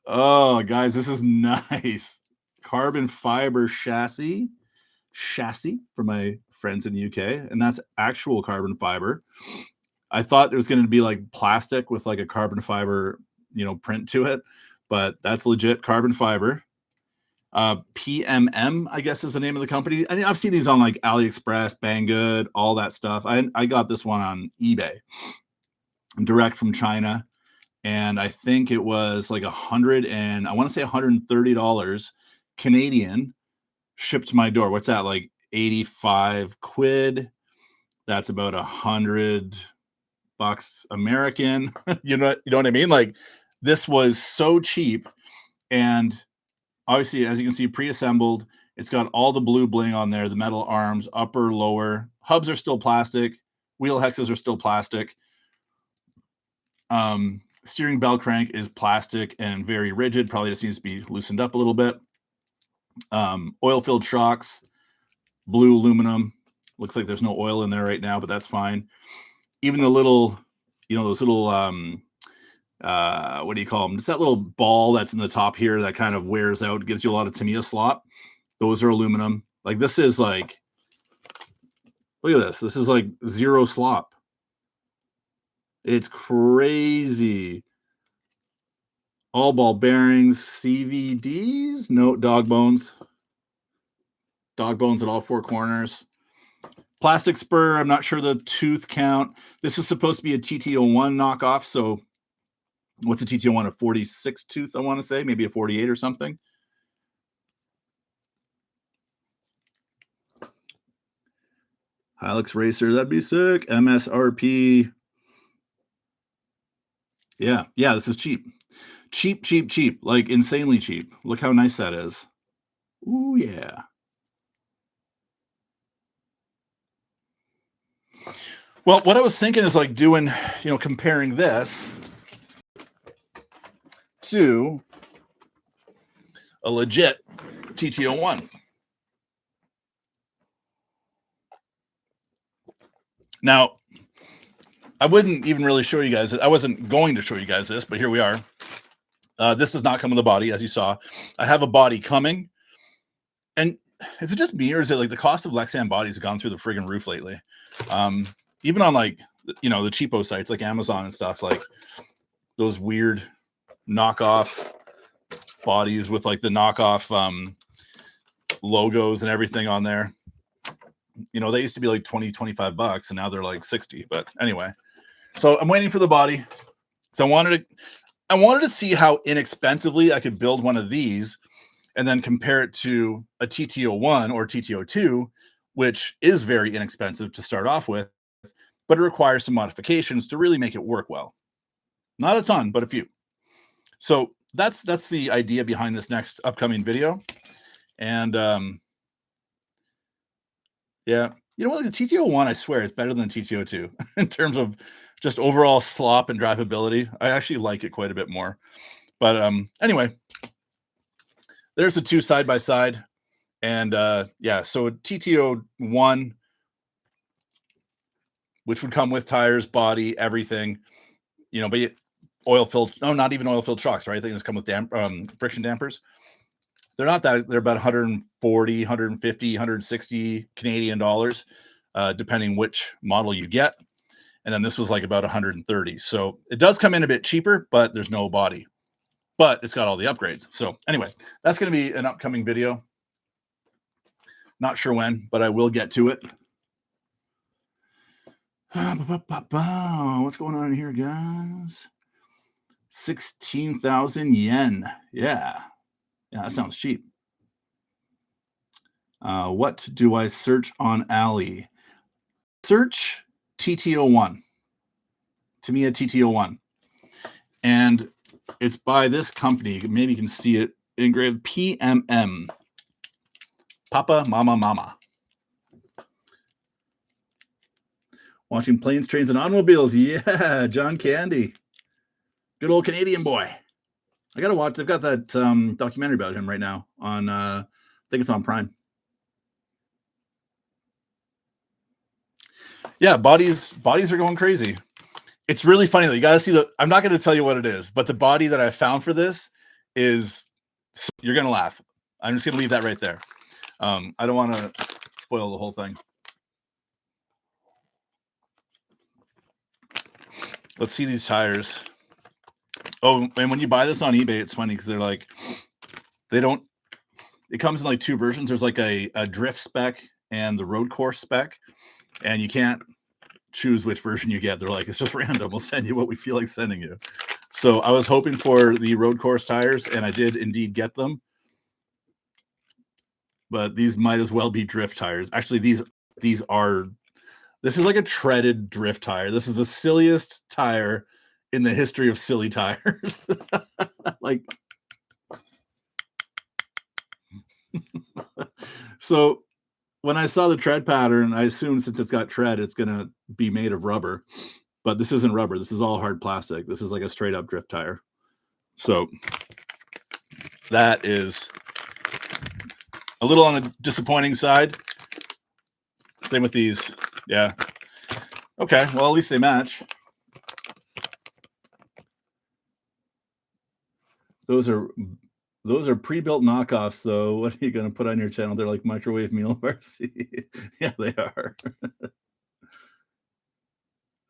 Oh, guys, this is nice. Carbon fiber chassis for my friends in the UK, and that's actual carbon fiber. I thought it was going to be like plastic with like a carbon fiber, print to it, but that's legit carbon fiber. PMM, I guess, is the name of the company. I mean, I've seen these on like AliExpress, Banggood, all that stuff. I got this one on eBay, direct from China, and I think it was like I want to say $130 Canadian, shipped to my door. What's that, like 85 quid? That's about $100 American. You know what I mean? Like, this was so cheap, and obviously, as you can see, pre-assembled. It's got all the blue bling on there, the metal arms, upper, lower. Hubs are still plastic. Wheel hexes are still plastic. Steering bell crank is plastic and very rigid. Probably just needs to be loosened up a little bit. Oil-filled shocks, blue aluminum. Looks like there's no oil in there right now, but that's fine. Even the little, those little, what do you call them? It's that little ball that's in the top here that kind of wears out, gives you a lot of Tamiya slop. Those are aluminum. Like, this is like, look at this. This is like zero slop. It's crazy. All ball bearings, CVDs, no dog bones. Dog bones at all four corners. Plastic spur, I'm not sure the tooth count. This is supposed to be a TT01 knockoff, so what's a TT01? A 46 tooth, I want to say, maybe a 48 or something. Hilux Racer, that'd be sick. MSRP. Yeah, this is cheap. Cheap, like insanely cheap. Look how nice that is. Ooh, yeah. Well, what I was thinking is like doing, comparing this to a legit TT01. Now, I wouldn't even really show you guys. I wasn't going to show you guys this, but here we are. This does not come with the body, as you saw. I have a body coming. And is it just me, or is it like the cost of Lexan bodies has gone through the friggin' roof lately? Even on like, the cheapo sites like Amazon and stuff, like those weird knockoff bodies with like the knockoff logos and everything on there. They used to be like 20, $25, and now they're like 60. But anyway, so I'm waiting for the body. So I wanted to see how inexpensively I could build one of these and then compare it to a TT01 or TT02, which is very inexpensive to start off with, but it requires some modifications to really make it work well. Not a ton, but a few. So that's the idea behind this next upcoming video. And yeah, you know what? The TT01, I swear, is better than TT02 in terms of just overall slop and drivability. I actually like it quite a bit more. But anyway, there's the two side by side. And yeah, so a TT01, which would come with tires, body, everything, but oil-filled, no, not even oil-filled shocks, right? They just come with friction dampers. They're not that, they're about 140, 150, 160 Canadian dollars, depending which model you get. And then this was like about 130. So it does come in a bit cheaper, but there's no body. But it's got all the upgrades. So anyway, that's going to be an upcoming video. Not sure when, but I will get to it. What's going on here, guys? 16,000 yen. Yeah, that sounds cheap. What do I search on Ali? Search TT01. Tamiya TT01. And it's by this company. Maybe you can see it engraved, PMM. Papa, Mama, Mama. Watching Planes, Trains, and Automobiles. Yeah, John Candy. Good old Canadian boy. I gotta watch. They've got that documentary about him right now on. I think it's on Prime. Yeah, bodies are going crazy. It's really funny though. You got to see the. I'm not going to tell you what it is, but the body that I found for this is. You're going to laugh. I'm just going to leave that right there. I don't want to spoil the whole thing. Let's see these tires. Oh, and when you buy this on eBay, it's funny because they're like, they don't. It comes in like two versions. There's like a drift spec and the road course spec, and you can't choose which version you get. They're like, it's just random. We'll send you what we feel like sending you. So I was hoping for the road course tires, and I did indeed get them. But these might as well be drift tires. Actually, these are. This is like a treaded drift tire. This is the silliest tire in the history of silly tires. Like, so when I saw the tread pattern, I assumed since it's got tread, it's going to be made of rubber. But this isn't rubber. This is all hard plastic. This is like a straight up drift tire. So that is a little on the disappointing side. Same with these. Yeah. Okay. Well, at least they match. Those are pre-built knockoffs, though. What are you going to put on your channel? They're like microwave meal bars. Yeah, they are.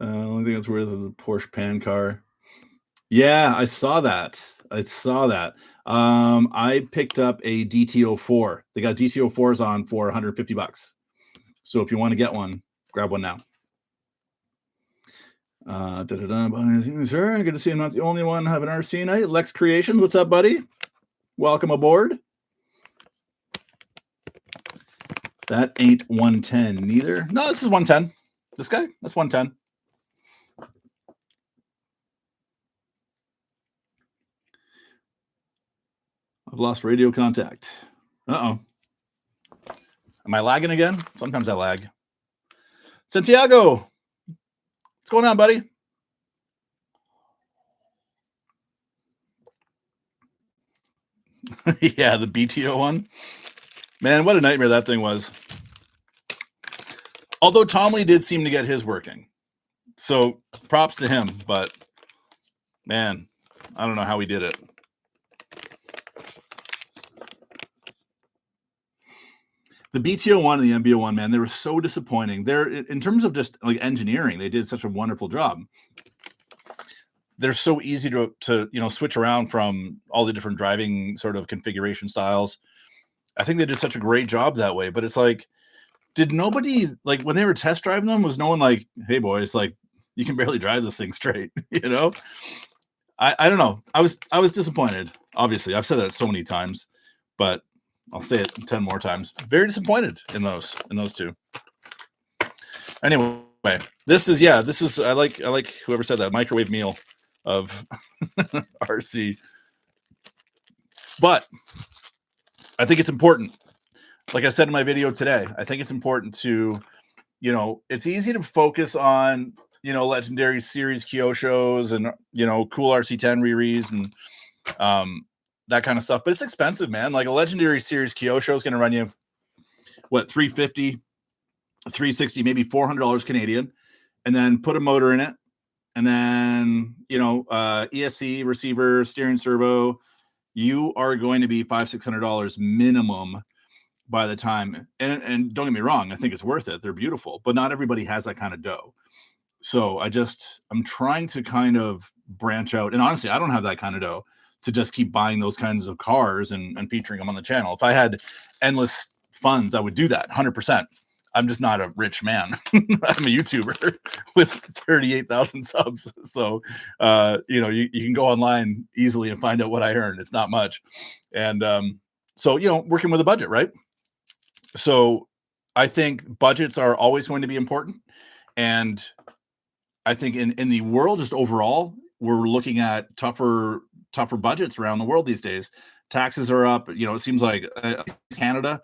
Only thing that's worth is a Porsche pan car. Yeah, I saw that. I picked up a DT04. They got DT04s on for $150. So if you want to get one, grab one now. Sure, good to see I'm not the only one having RC night. Lex Creations, what's up, buddy? Welcome aboard. That ain't 110 neither. No, this is 110. This guy, that's 110. I've lost radio contact. Uh-oh. Am I lagging again? Sometimes I lag. Santiago, what's going on, buddy? Yeah, the BTO one. Man, what a nightmare that thing was. Although Tom Lee did seem to get his working. So props to him, but man, I don't know how he did it. The BTO one and the MBO one, man, they were so disappointing. They're in terms of just like engineering, they did such a wonderful job. They're so easy to switch around from all the different driving sort of configuration styles. I think they did such a great job that way. But it's like, did nobody like when they were test driving them? Was no one like, hey boys, like you can barely drive this thing straight, you know? I don't know. I was disappointed. Obviously, I've said that so many times, but I'll say it 10 more times. Very disappointed in those two. Anyway, this is I like whoever said that microwave meal of RC. But I think it's important. Like I said in my video today, I think it's important to, it's easy to focus on, legendary series Kyosho's and, cool RC10 re-rees and that kind of stuff. But it's expensive, man. Like a legendary series Kyosho is going to run you, what, $350, $360, maybe $400 Canadian, and then put a motor in it. And then, ESC, receiver, steering servo, you are going to be $500-$600 minimum by the time. And don't get me wrong, I think it's worth it. They're beautiful, but not everybody has that kind of dough. So I'm trying to kind of branch out. And honestly, I don't have that kind of dough to just keep buying those kinds of cars and featuring them on the channel. If I had endless funds, I would do that 100%. I'm just not a rich man. I'm a YouTuber with 38,000 subs. So, you can go online easily and find out what I earn. It's not much. And so, working with a budget, right? So I think budgets are always going to be important. And I think in the world, just overall, we're looking at tougher budgets around the world these days. Taxes are up. It seems like Canada,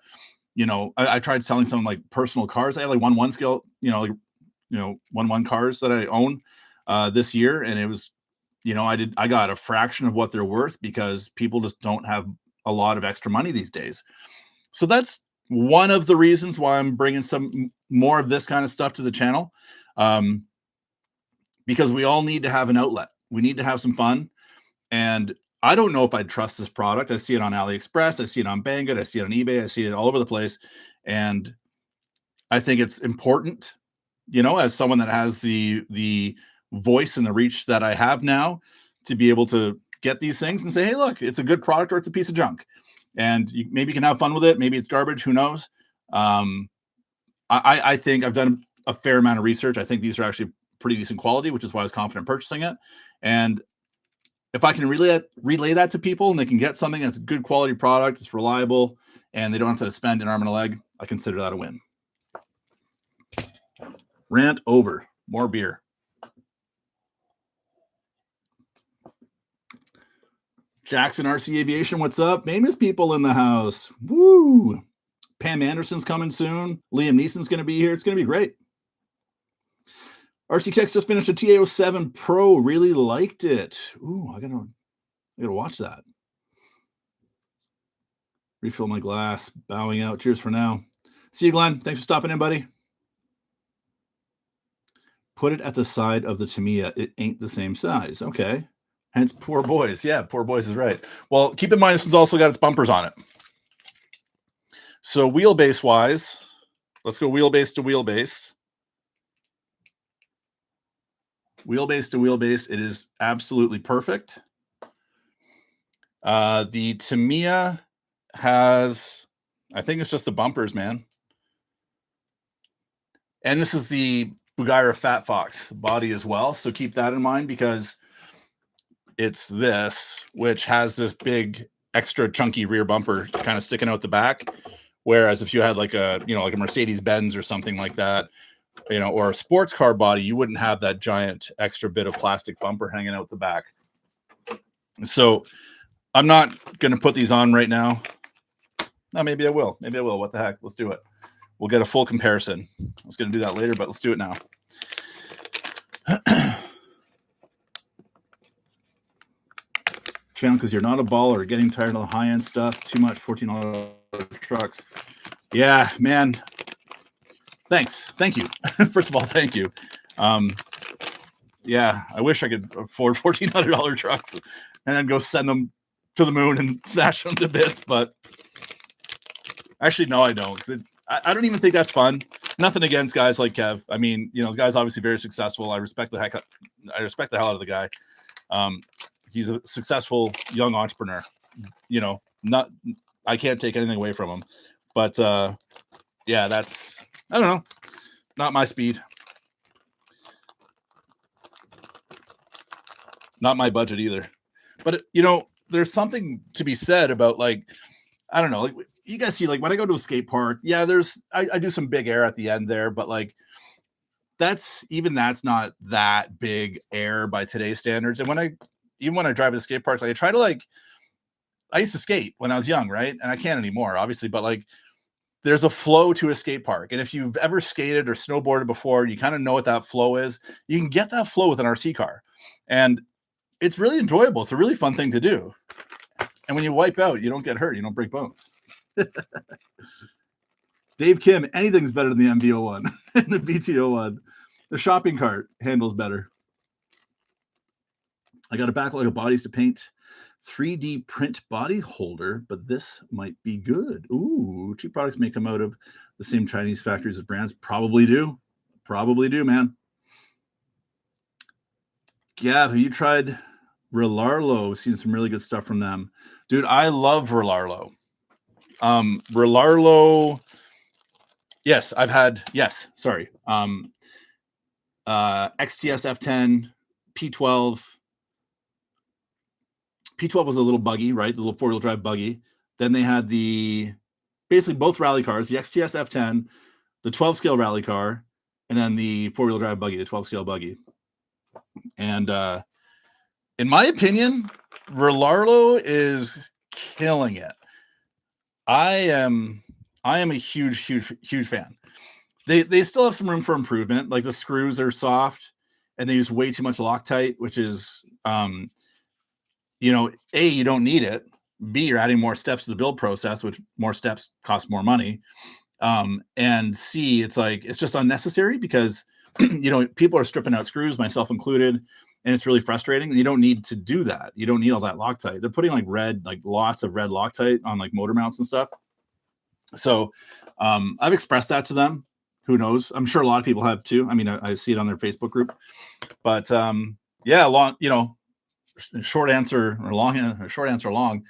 I tried selling some like personal cars. I had like one scale, 1 cars that I own this year. And it was I got a fraction of what they're worth because people just don't have a lot of extra money these days. So that's one of the reasons why I'm bringing some more of this kind of stuff to the channel. Because we all need to have an outlet. We need to have some fun. And I don't know if I'd trust this product. I see it on AliExpress. I see it on Banggood. I see it on eBay. I see it all over the place. And I think it's important, as someone that has the voice and the reach that I have now, to be able to get these things and say, hey, look, it's a good product or it's a piece of junk. And maybe you can have fun with it. Maybe it's garbage. Who knows? I think I've done a fair amount of research. I think these are actually pretty decent quality, which is why I was confident purchasing it. And if I can relay that to people and they can get something that's a good quality product, it's reliable, and they don't have to spend an arm and a leg, I consider that a win. Rant over. More beer. Jackson RC Aviation, what's up? Famous people in the house. Woo! Pam Anderson's coming soon. Liam Neeson's going to be here. It's going to be great. RC Kex just finished a TA07 Pro. Really liked it. Ooh, I gotta watch that. Refill my glass. Bowing out. Cheers for now. See you, Glenn. Thanks for stopping in, buddy. Put it at the side of the Tamiya. It ain't the same size. Okay. Hence Poor Boys. Yeah, Poor Boys is right. Well, keep in mind, this one's also got its bumpers on it. So wheelbase-wise, let's go wheelbase to wheelbase. Wheelbase to wheelbase, it is absolutely perfect. The Tamiya has, I think it's just the bumpers, man. And this is the Bugaira Fat Fox body as well. So keep that in mind, because it's this, which has this big extra chunky rear bumper kind of sticking out the back. Whereas if you had like a Mercedes Benz or something like that, or a sports car body, you wouldn't have that giant extra bit of plastic bumper hanging out the back. So I'm not going to put these on right now. No, maybe I will. Maybe I will. What the heck? Let's do it. We'll get a full comparison. I was going to do that later, but let's do it now. Channel, because you're not a baller. Getting tired of the high-end stuff. It's too much. $14 trucks. Yeah, man. Thanks. Thank you. First of all, thank you. Yeah, I wish I could afford $1,400 trucks and then go send them to the moon and smash them to bits. But actually, no, I don't. Because I don't even think that's fun. Nothing against guys like Kev. I mean, the guy's obviously very successful. I respect the hell out of the guy. He's a successful young entrepreneur. I can't take anything away from him. But yeah, that's, I don't know, not my speed. Not my budget either. But there's something to be said about, like, I don't know, like you guys see, like when I go to a skate park, yeah, I do some big air at the end there, but like that's not that big air by today's standards. And when I drive to the skate parks, like I try to, I used to skate when I was young, right? And I can't anymore, obviously, but like there's a flow to a skate park. And if you've ever skated or snowboarded before, you kind of know what that flow is. You can get that flow with an RC car. And it's really enjoyable. It's a really fun thing to do. And when you wipe out, you don't get hurt. You don't break bones. Dave Kim, anything's better than the MV01 and the BT01. The shopping cart handles better. I got a backlog of bodies to paint. 3D print body holder, but this might be good. Ooh, cheap products may come out of the same Chinese factories as brands. Probably do. Probably do, man. Gav, have you tried Relarlo? Seen some really good stuff from them. Dude, I love Relarlo. Relarlo. Yes, I've had, yes, sorry. XTS F10, P12. P12 was a little buggy, right? The little four-wheel drive buggy. Then they had basically both rally cars, the XTS F10, the 12-scale rally car, and then the four-wheel drive buggy, the 12-scale buggy. And in my opinion, Relarlo is killing it. I am a huge fan. They still have some room for improvement. Like the screws are soft, and they use way too much Loctite, which is, you know, A, you don't need it. B, you're adding more steps to the build process, which more steps cost more money. And C, it's like, it's just unnecessary because, you know, people are stripping out screws, myself included, and it's really frustrating. You don't need to do that. You don't need all that Loctite. They're putting like lots of red Loctite on like motor mounts and stuff. So I've expressed that to them. Who knows? I'm sure a lot of people have too. I mean, I see it on their Facebook group. But yeah, long, you know, short answer or long, short answer long.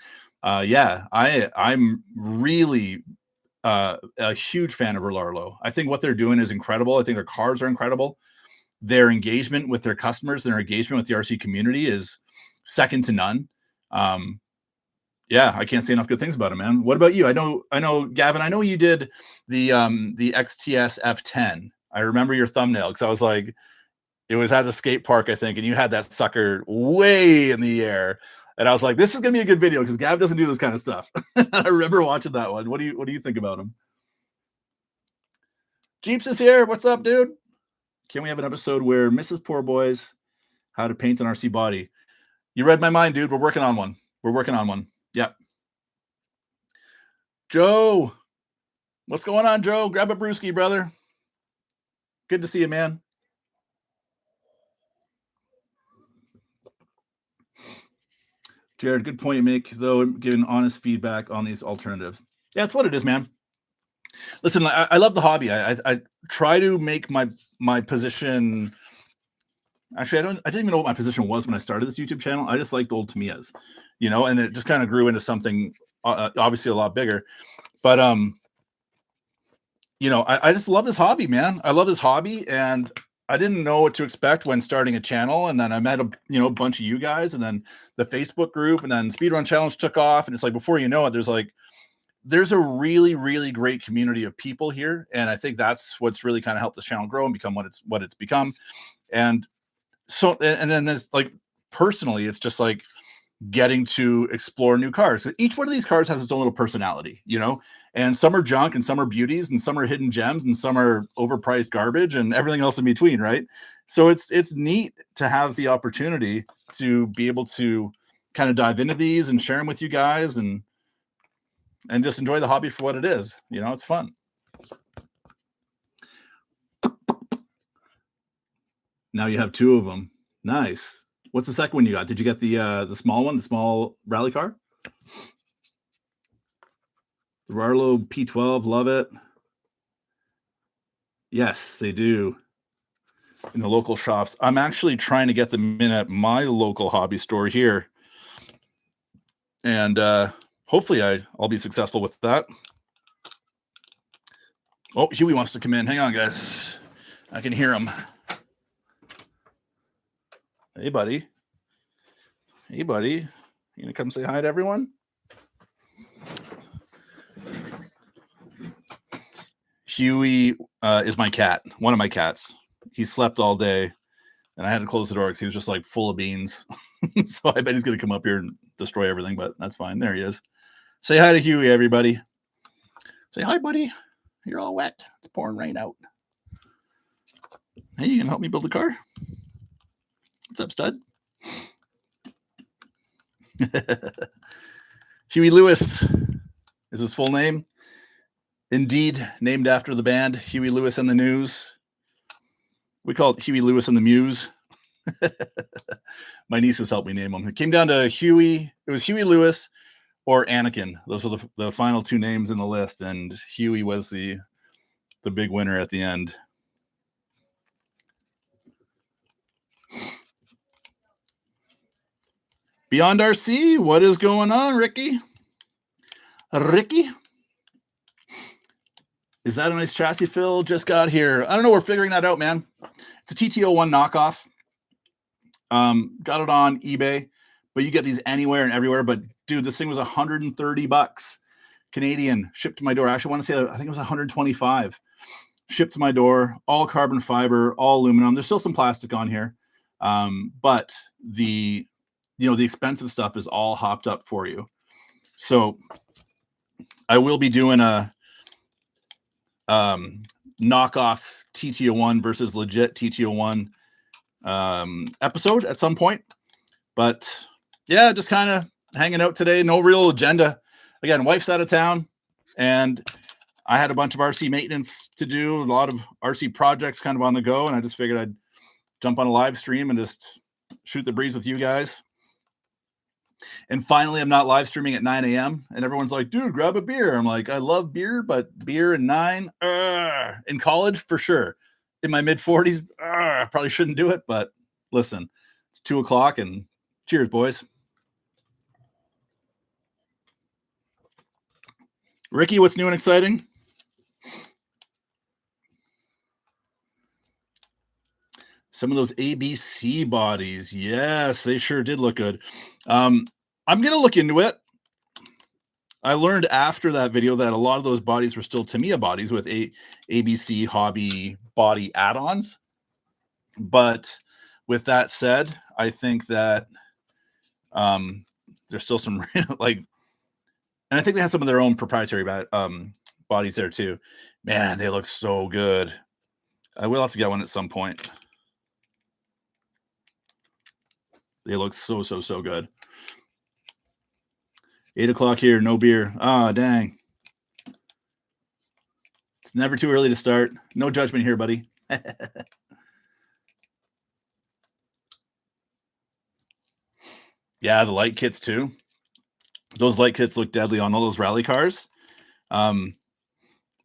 Yeah, I'm really a huge fan of Relarlo. I think what they're doing is incredible. I think their cars are incredible. Their engagement with their customers, their engagement with the RC community is second to none. Yeah, I can't say enough good things about it, man. What about you? I know, Gavin, I know you did the XTS F10. I remember your thumbnail because I was like, it was at a skate park, I think, and you had that sucker way in the air. And I was like, this is gonna be a good video because Gav doesn't do this kind of stuff. I remember watching that one. What do you think about him? Jeeps is here. What's up, dude? Can we have an episode where Mrs. Poor Boys, how to paint an RC body? You read my mind, dude. We're working on one. We're working on one. Yep. Joe, what's going on, Joe? Grab a brewski, brother. Good to see you, man. Jared, good point you make, though, giving honest feedback on these alternatives. Yeah, that's what it is, man. Listen, I love the hobby. I try to make my position. Actually, I didn't even know what my position was when I started this YouTube channel. I just liked old Tamiyas, you know, and it just kind of grew into something obviously a lot bigger. But you know, I just love this hobby, man. I love this hobby, and I didn't know what to expect when starting a channel. And then I met a bunch of you guys, and then the Facebook group, and then Speedrun Challenge took off. And it's like, before you know it, there's a really, really great community of people here. And I think that's what's really kind of helped this channel grow and become what it's become. And so, and then there's like, personally, it's just like getting to explore new cars. Each one of these cars has its own little personality, you know, and some are junk and some are beauties and some are hidden gems and some are overpriced garbage and everything else in between. Right. So it's neat to have the opportunity to be able to kind of dive into these and share them with you guys and just enjoy the hobby for what it is. You know, it's fun. Now you have two of them. Nice. What's the second one you got? Did you get the small one, the small rally car? The Rarlo P12, love it. Yes, they do. In the local shops. I'm actually trying to get them in at my local hobby store here. And hopefully I'll be successful with that. Oh, Huey wants to come in. Hang on, guys. I can hear him. Hey, buddy. Hey, buddy. You gonna come say hi to everyone? Huey is my cat, one of my cats. He slept all day, and I had to close the door because he was just like full of beans. So I bet he's gonna come up here and destroy everything, but that's fine. There he is. Say hi to Huey, everybody. Say hi, buddy. You're all wet. It's pouring rain out. Hey, you gonna help me build a car? What's up, stud? Huey Lewis is his full name. Indeed, named after the band Huey Lewis and the News. We call it Huey Lewis and the Muse. My nieces helped me name him. It came down to Huey. It was Huey Lewis or Anakin. Those were the final two names in the list, and Huey was the big winner at the end. Beyond RC, what is going on, Ricky? Ricky? Is that a nice chassis, Phil? Just got here. I don't know. We're figuring that out, man. It's a TT01 knockoff. Got it on eBay, but you get these anywhere and everywhere. But dude, this thing was $130 Canadian, shipped to my door. I actually want to say, I think it was 125 shipped to my door, all carbon fiber, all aluminum. There's still some plastic on here. But the expensive stuff is all hopped up for you. So I will be doing a knockoff TT01 versus legit TT01 episode at some point. But yeah, just kind of hanging out today. No real agenda. Again, wife's out of town, and I had a bunch of RC maintenance to do, a lot of RC projects kind of on the go, and I just figured I'd jump on a live stream and just shoot the breeze with you guys. And finally, I'm not live streaming at 9 a.m. And everyone's like, dude, grab a beer. I'm like, I love beer, but beer and 9, in college, for sure. In my mid-40s, I probably shouldn't do it, but listen, it's 2 o'clock, and cheers, boys. Ricky, what's new and exciting? Some of those ABC bodies. Yes, they sure did look good. I'm going to look into it. I learned after that video that a lot of those bodies were still Tamiya bodies with ABC hobby body add-ons. But with that said, I think that there's still some like, and I think they have some of their own proprietary bodies there too. Man, they look so good. I will have to get one at some point. They look so good. 8 o'clock here, no beer. Ah, dang. It's never too early to start. No judgment here, buddy. Yeah, the light kits too. Those light kits look deadly on all those rally cars. The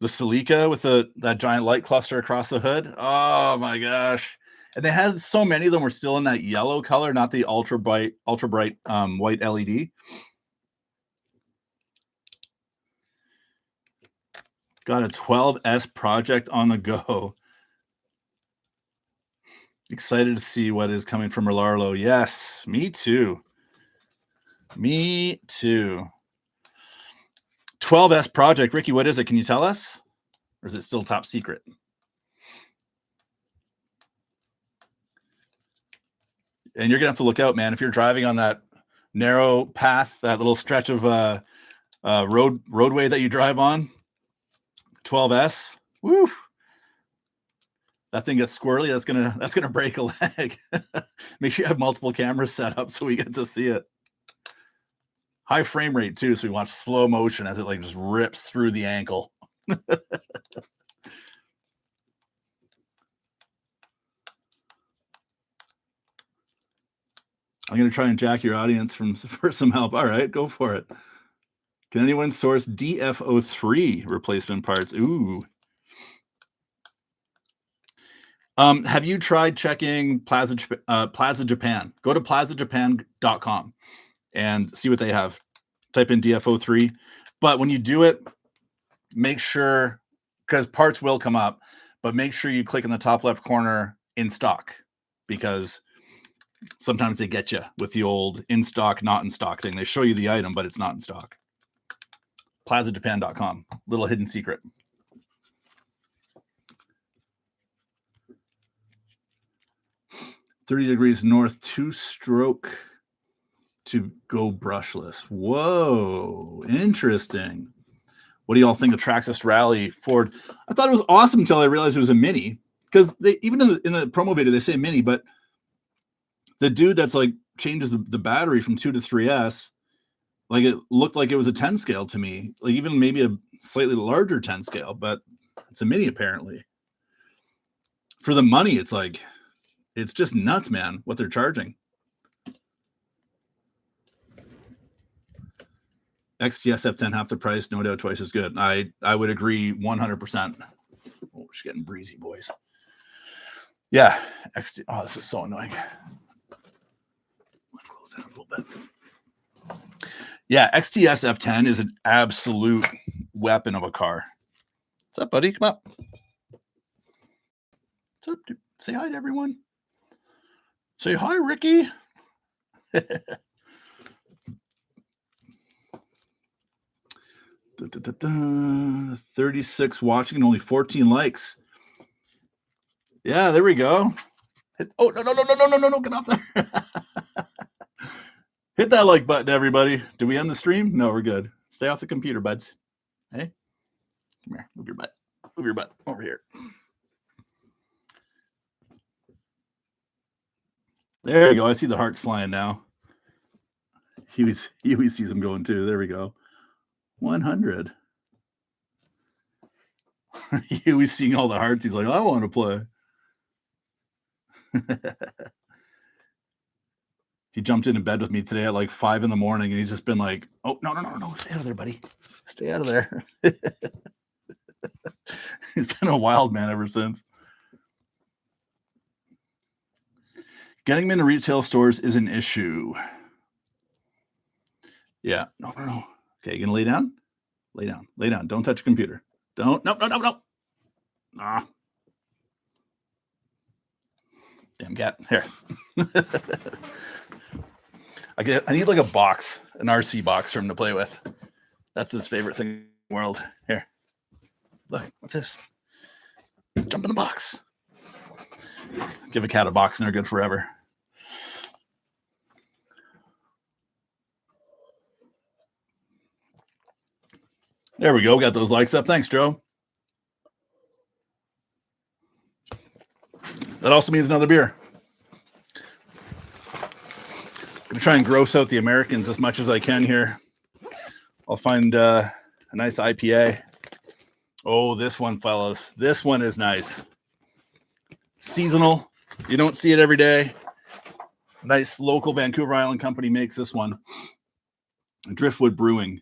Celica with that giant light cluster across the hood. Oh my gosh. And they had so many of them were still in that yellow color, not the ultra bright white LED. Got a 12S project on the go. Excited to see what is coming from Merlarlo. Yes, me too. Me too. 12S project. Ricky, what is it? Can you tell us? Or is it still top secret? And you're going to have to look out, man. If you're driving on that narrow path, that little stretch of roadway that you drive on, 12S, woo! That thing gets squirrely. That's gonna break a leg. Make sure you have multiple cameras set up so we get to see it. High frame rate too, so we watch slow motion as it like just rips through the ankle. I'm gonna try and jack your audience for some help. All right, go for it. Can anyone source DFO3 replacement parts? Ooh. Have you tried checking Plaza Japan? Go to plazajapan.com and see what they have. Type in DFO3. But when you do it, make sure, because parts will come up, but make sure you click in the top left corner in stock, because sometimes they get you with the old in stock, not in stock thing. They show you the item, but it's not in stock. plazajapan.com. Little hidden secret. "30 degrees north, 2-stroke to go brushless." Whoa, interesting. What do y'all think of Traxxas Rally Ford? I thought it was awesome until I realized it was a Mini, because they even in the promo video they say Mini, but the dude that's like changes the battery from 2 to 3S, like it looked like it was a 10 scale to me, like even maybe a slightly larger 10 scale, but it's a Mini apparently. For the money, it's like, it's just nuts, man, what they're charging. XTS F10 half the price, no doubt twice as good. I would agree 100%. Oh, she's getting breezy, boys. Yeah, oh, this is so annoying. Let's close that a little bit. Yeah, XTS F10 is an absolute weapon of a car. What's up, buddy? Come up. What's up, dude? Say hi to everyone. Say hi, Ricky. 36 watching and only 14 likes. Yeah, there we go. Oh, no, get off there. Hit that like button, everybody. Did we end the stream? No, we're good. Stay off the computer, buds. Hey, come here. Move your butt. Move your butt over here. There you go. I see the hearts flying now. Huey sees them going too. There we go. 100. Huey's seeing all the hearts. He's like, I want to play. He jumped into bed with me today at like 5 a.m, and he's just been like, oh, no. Stay out of there, buddy. Stay out of there. He's been a wild man ever since. Getting them into retail stores is an issue. Yeah. No. Okay, you gonna lay down? Lay down. Don't touch your computer. Don't. No. Ah. Damn cat. Here. I need like a box, an RC box for him to play with. That's his favorite thing in the world. Here. Look, what's this? Jump in the box. Give a cat a box and they're good forever. There we go. Got those likes up. Thanks, Joe. That also means another beer. I'm going to try and gross out the Americans as much as I can here. I'll find a nice IPA. Oh, this one, fellas. This one is nice. Seasonal. You don't see it every day. Nice local Vancouver Island company makes this one. Driftwood Brewing.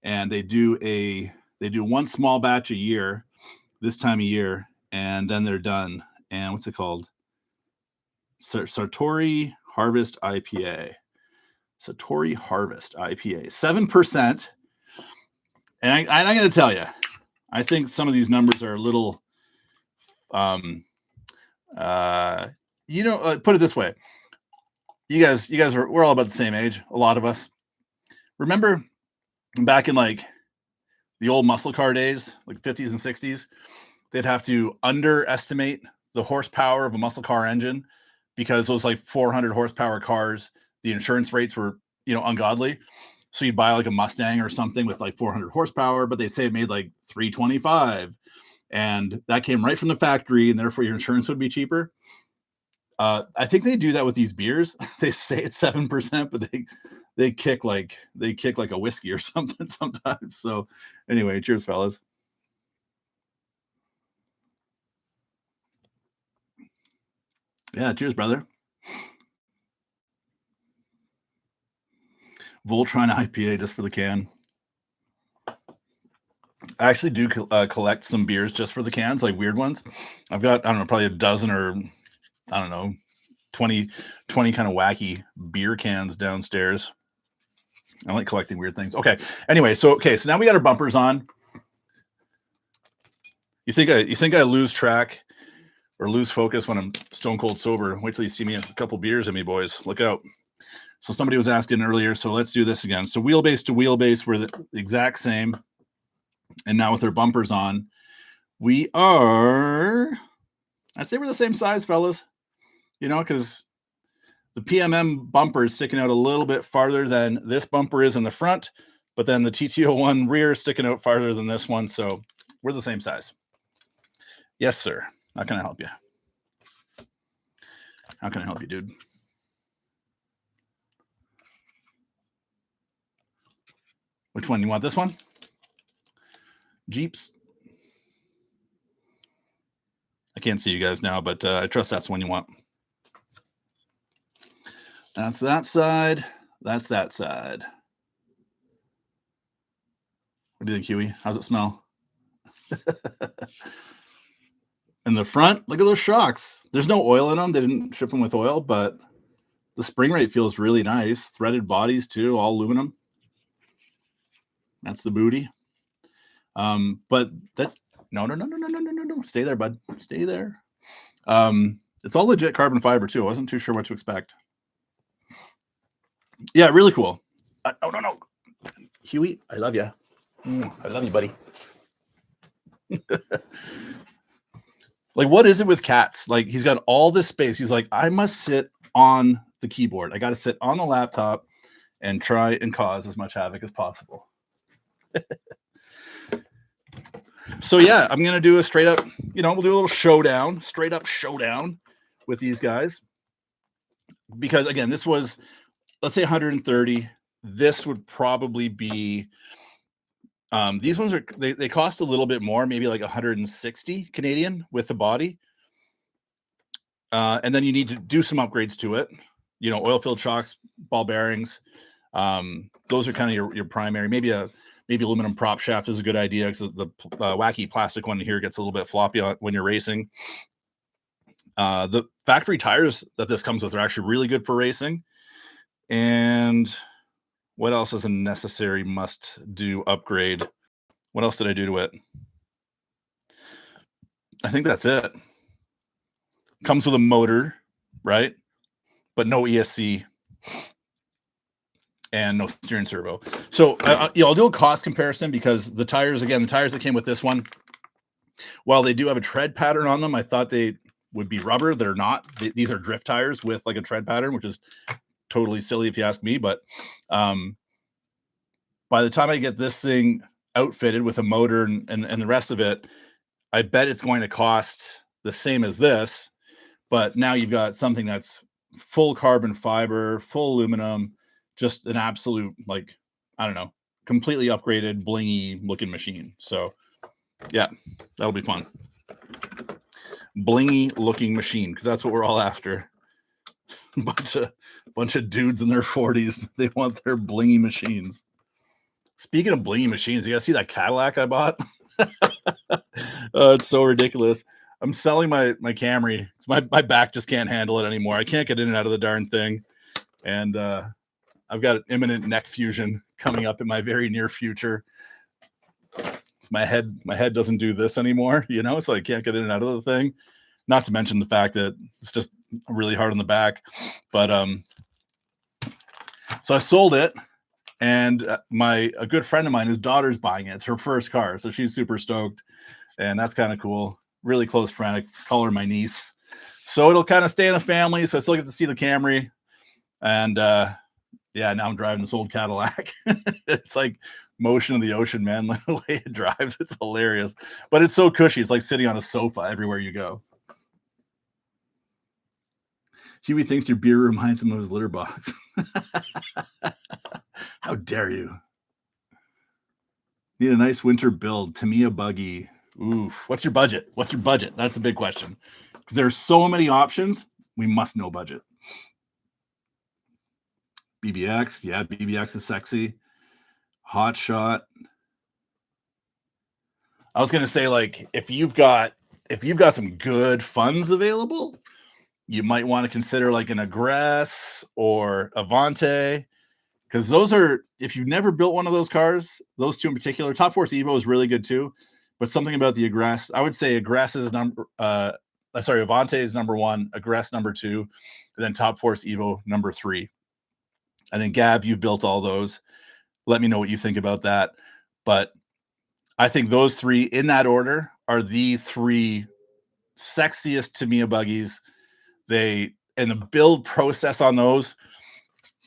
And they do one small batch a year, this time of year, and then they're done. And what's it called? Satori Harvest IPA. Satori Harvest IPA. 7%. And I'm going to tell you, I think some of these numbers are a little, put it this way. You guys we're all about the same age, a lot of us. Remember back in like the old muscle car days, like 50s and 60s, they'd have to underestimate the horsepower of a muscle car engine because those like 400 horsepower cars, the insurance rates were, ungodly. So you'd buy like a Mustang or something with like 400 horsepower, but they say it made like 325. And that came right from the factory, and therefore your insurance would be cheaper. I think they do that with these beers. They say it's 7%, but they kick like a whiskey or something sometimes. So anyway, cheers, fellas. Yeah, cheers, brother. Voltron IPA just for the can. I actually do collect some beers just for the cans, like weird ones. I've got, probably a dozen or 20 kind of wacky beer cans downstairs. I like collecting weird things. Okay. Anyway, so now we got our bumpers on. You think I lose track or lose focus when I'm stone cold sober? Wait till you see me a couple beers in me, boys. Look out. So somebody was asking earlier, so let's do this again. So wheelbase to wheelbase, we're the exact same. And now with our bumpers on, we are, I'd say we're the same size, fellas. Because the PMM bumper is sticking out a little bit farther than this bumper is in the front, but then the TTO1 rear is sticking out farther than this one. So we're the same size. Yes, sir. How can I help you? How can I help you, dude? Which one? You want this one? Jeeps. I can't see you guys now, but I trust that's the one you want. That's that side. That's that side. What do you think, Huey? How's it smell? In the front, look at those shocks. There's no oil in them. They didn't ship them with oil, but the spring rate feels really nice. Threaded bodies too, all aluminum. That's the booty. But that's no. Stay there, bud. Stay there. It's all legit carbon fiber too. I wasn't too sure what to expect. Yeah, really cool. No. Huey, I love you. I love you, buddy. Like, what is it with cats? Like, he's got all this space. He's like, I must sit on the keyboard. I got to sit on the laptop and try and cause as much havoc as possible. So yeah, I'm going to do a straight up, we'll do a little showdown, straight up showdown with these guys. because again, this was, let's say 130. This would probably be, these ones are, they cost a little bit more, maybe like 160 Canadian with the body. And then you need to do some upgrades to it, oil filled shocks, ball bearings. Those are kind of your primary. Maybe aluminum prop shaft is a good idea, because the wacky plastic one here gets a little bit floppy when you're racing. The factory tires that this comes with are actually really good for racing. And what else is a necessary must-do upgrade? What else did I do to it? I think that's it. Comes with a motor, right? But no ESC and no steering servo. So I'll do a cost comparison, because the tires that came with this one, while they do have a tread pattern on them, I thought they would be rubber. They're not. These are drift tires with like a tread pattern, which is totally silly if you ask me. But by the time I get this thing outfitted with a motor and the rest of it, I bet it's going to cost the same as this. But now you've got something that's full carbon fiber, full aluminum, just an absolute, like, I don't know, completely upgraded, blingy looking machine. So yeah, that'll be fun. Blingy looking machine, because that's what we're all after. bunch of dudes in their 40s, they want their blingy machines. Speaking of blingy machines, you guys see that Cadillac I bought? Oh, it's so ridiculous. I'm selling my Camry. My back just can't handle it anymore. I can't get in and out of the darn thing. And I've got imminent neck fusion coming up in my very near future. So my head doesn't do this anymore, so I can't get in and out of the thing. Not to mention the fact that it's just really hard on the back. But so I sold it, and a good friend of mine, his daughter's buying it. It's her first car, so she's super stoked, and that's kind of cool. Really close friend. I call her my niece. So it'll kind of stay in the family, so I still get to see the Camry. And yeah, now I'm driving this old Cadillac. It's like motion of the ocean, man. The way it drives, it's hilarious. But it's so cushy. It's like sitting on a sofa everywhere you go. Huey thinks your beer reminds him of his litter box. How dare you? Need a nice winter build. Tamiya buggy. Oof. What's your budget? That's a big question. Because there's so many options. We must know budget. BBX. Yeah, BBX is sexy. Hot shot. I was gonna say, like, if you've got some good funds available, you might want to consider like an Aggress or Avante, because those are, if you've never built one of those cars, those two in particular. Top Force Evo is really good too, but something about the Aggress, I would say Aggress is Avante is number one, Aggress number two, and then Top Force Evo number three. I think, Gab, you've built all those. Let me know what you think about that. But I think those three in that order are the three sexiest Tamiya buggies. And the build process on those,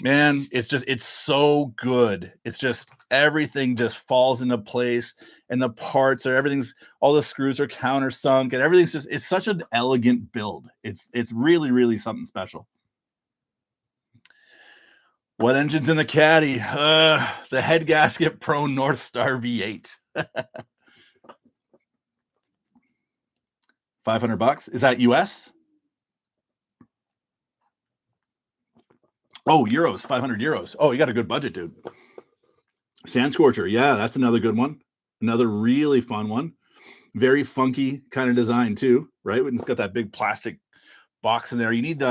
man, it's so good. It's just, everything just falls into place, and the parts all the screws are countersunk, and everything's just, it's such an elegant build. It's really, really something special. What engine's in the Caddy? The head gasket Pro North Star V8. $500. Is that US? Oh, euros, 500 euros. Oh, you got a good budget, dude. Sand Scorcher. Yeah, that's another good one. Another really fun one. Very funky kind of design too, right? It's got that big plastic box in there. You need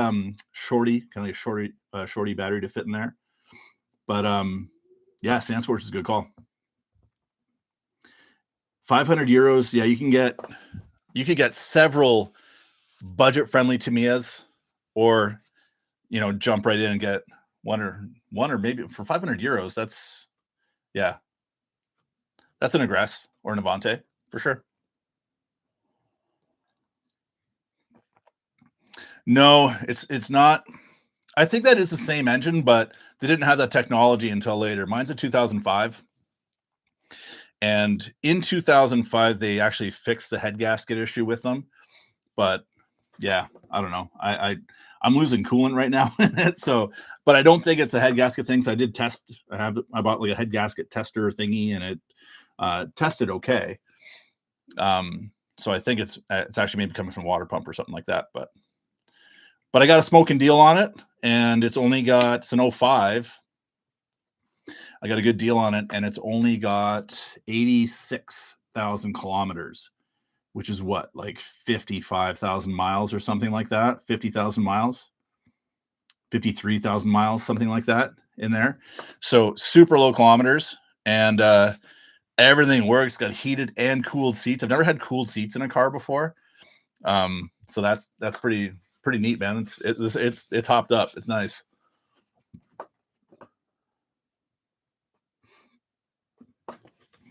shorty, kind of like a shorty battery to fit in there. But yeah, Sand Scorcher is a good call. 500 euros. Yeah, you could get several budget-friendly Tamiyas, or jump right in and get one or maybe for 500 euros. That's an Aggress or an Avante for sure. No, it's not. I think that is the same engine, but they didn't have that technology until later. Mine's a 2005. And in 2005, they actually fixed the head gasket issue with them. But yeah, I don't know. I'm losing coolant right now. So, but I don't think it's a head gasket thing. So I did test. I bought like a head gasket tester thingy, and it tested okay. So I think it's actually maybe coming from a water pump or something like that. But I got a smoking deal on it, and it's an 05. I got a good deal on it, and it's only got 86,000 kilometers, which is what, like 55,000 miles or something like that. 50,000 miles, 53,000 miles, something like that in there. So super low kilometers, and everything works. Got heated and cooled seats. I've never had cooled seats in a car before. So that's pretty neat, man. It's hopped up. It's nice.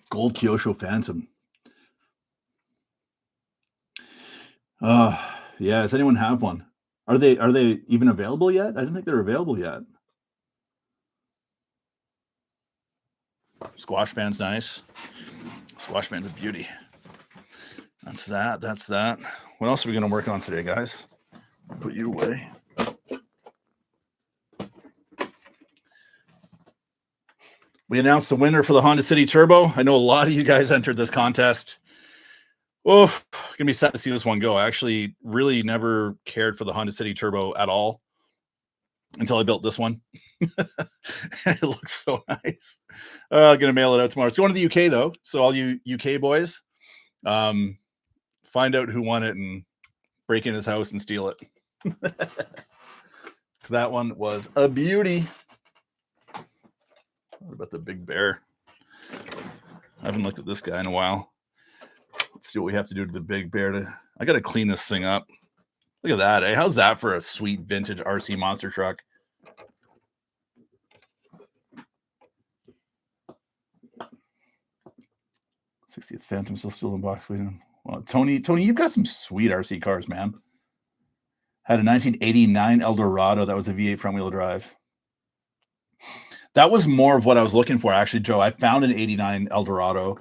Gold Kyosho Phantom. Yeah. Does anyone have one? Are they even available yet? I didn't think they were available yet. Squash fan's nice. Squash fan's a beauty. That's that. What else are we going to work on today, guys? I'll put you away. We announced the winner for the Honda City Turbo. I know a lot of you guys entered this contest. Oh, gonna be sad to see this one go. I actually really never cared for the Honda City Turbo at all until I built this one. It looks so nice. I'm gonna mail it out tomorrow. It's going to the UK though, so all you UK boys, find out who won it and break in his house and steal it. That one was a beauty. What about the Big Bear? I haven't looked at this guy in a while. Let's see what we have to do to the Big Bear. I got to clean this thing up. Look at that. How's that for a sweet vintage RC monster truck? '60th Phantom still in box waiting. Well, Tony, you've got some sweet RC cars, man. Had a 1989 Eldorado that was a V8 front wheel drive. That was more of what I was looking for, actually, Joe. I found an '89 Eldorado.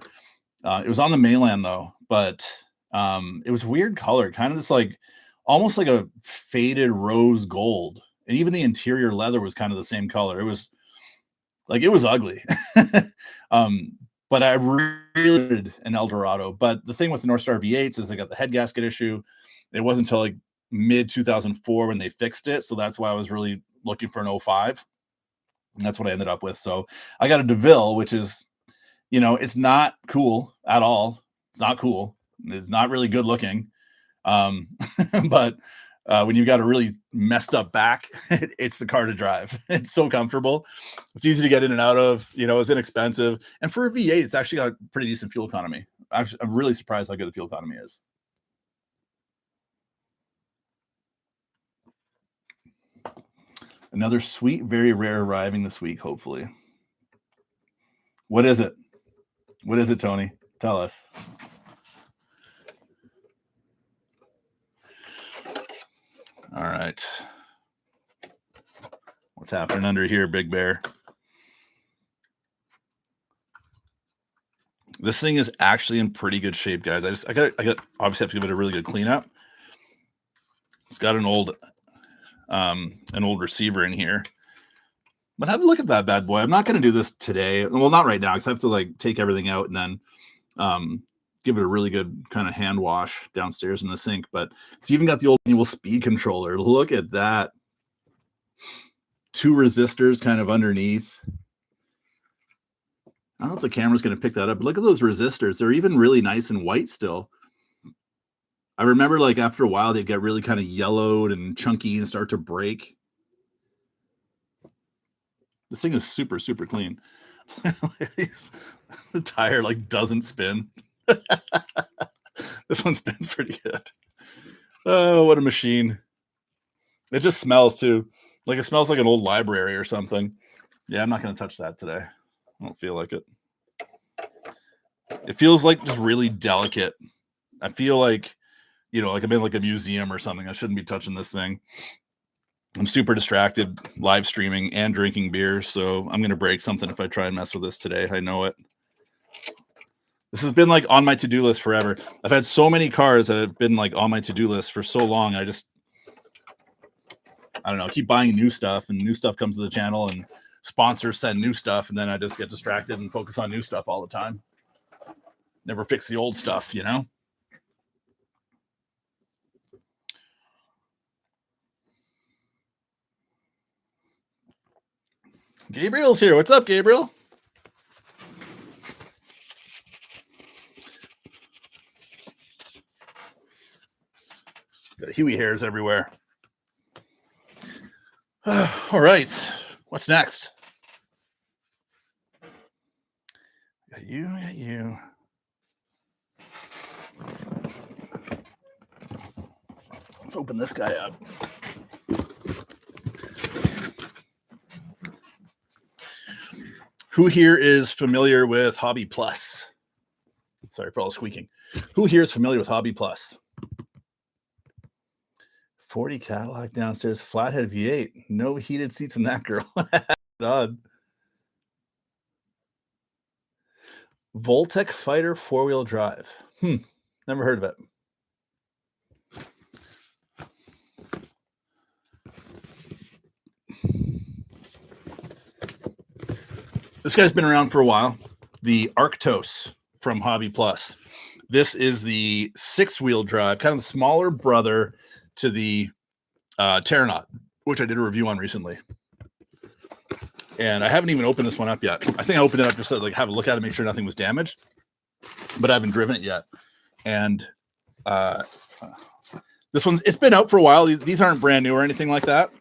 It was on the mainland though, but it was weird color, kind of this like almost like a faded rose gold, and even the interior leather was kind of the same color. It was ugly. But I really did an Eldorado. But the thing with the North Star V8s is they got the head gasket issue. It wasn't until like mid 2004 when they fixed it, so that's why I was really looking for an 05. And that's what I ended up with. So I got a DeVille, which is, it's not cool at all. It's not cool. It's not really good looking. But when you've got a really messed up back, it's the car to drive. It's so comfortable. It's easy to get in and out of. It's inexpensive. And for a V8, it's actually got pretty decent fuel economy. I'm really surprised how good the fuel economy is. Another sweet, very rare arriving this week, hopefully. What is it? What is it, Tony? Tell us. All right. What's happening under here, Big Bear? This thing is actually in pretty good shape, guys. I got obviously have to give it a really good cleanup. It's got an old receiver in here. But have a look at that bad boy. I'm not going to do this today. Well, not right now, because I have to take everything out and then give it a really good kind of hand wash downstairs in the sink. But it's even got the old manual speed controller. Look at that. 2 resistors kind of underneath. I don't know if the camera's going to pick that up, but look at those resistors. They're even really nice and white still. I remember after a while, they'd get really kind of yellowed and chunky and start to break. This thing is super, super clean. The tire doesn't spin. This one spins pretty good. Oh, what a machine. It just smells too. It smells like an old library or something. Yeah, I'm not going to touch that today. I don't feel like it. It feels just really delicate. I feel like I'm in a museum or something. I shouldn't be touching this thing. I'm super distracted live streaming and drinking beer, so I'm going to break something if I try and mess with this today. I know it. This has been like on my to-do list forever. I've had so many cars that have been like on my to-do list for so long. I don't know, keep buying new stuff, and new stuff comes to the channel, and sponsors send new stuff, and then I just get distracted and focus on new stuff all the time. Never fix the old stuff, you know? Gabriel's here. What's up, Gabriel? Got Huey hairs everywhere. All right. What's next? Got you. Let's open this guy up. Who here is familiar with Hobby Plus? Sorry for all the squeaking. Who here is familiar with Hobby Plus? 40 Cadillac downstairs, flathead V8. No heated seats in that girl. God. Voltec Fighter 4-wheel drive. Never heard of it. This guy's been around for a while. The Arctos from Hobby Plus. This is the 6-wheel drive, kind of the smaller brother to the Terranaut, which I did a review on recently. And I haven't even opened this one up yet. I think I opened it up just to like have a look at it, make sure nothing was damaged. But I haven't driven it yet. And this one's, it's been out for a while. These aren't brand new or anything like that.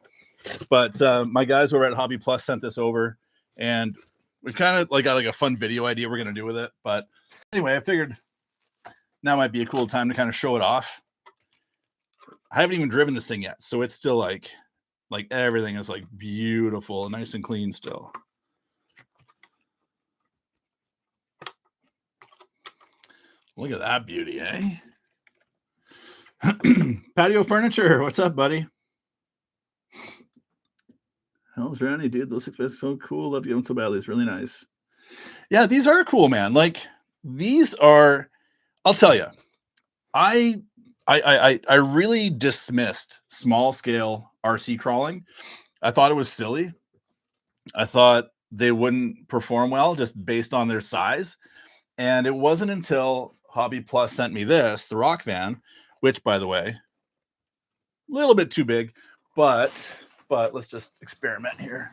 But my guys over at Hobby Plus sent this over, and we kind of like got like a fun video idea we're gonna do with it. But anyway, I figured now might be a cool time to kind of show it off. I haven't even driven this thing yet, so it's still like everything is like beautiful and nice and clean still. Look at that beauty, eh? Patio Furniture, what's up, buddy? Hell's Randy, dude. Those expensive, so cool. Love to get them so badly. It's really nice. Yeah, these are cool, man. Like these are. I'll tell you, I really dismissed small scale RC crawling. I thought it was silly. I thought they wouldn't perform well just based on their size. And it wasn't until Hobby Plus sent me this, the Rock Van, which, by the way, a little bit too big, but let's just experiment here.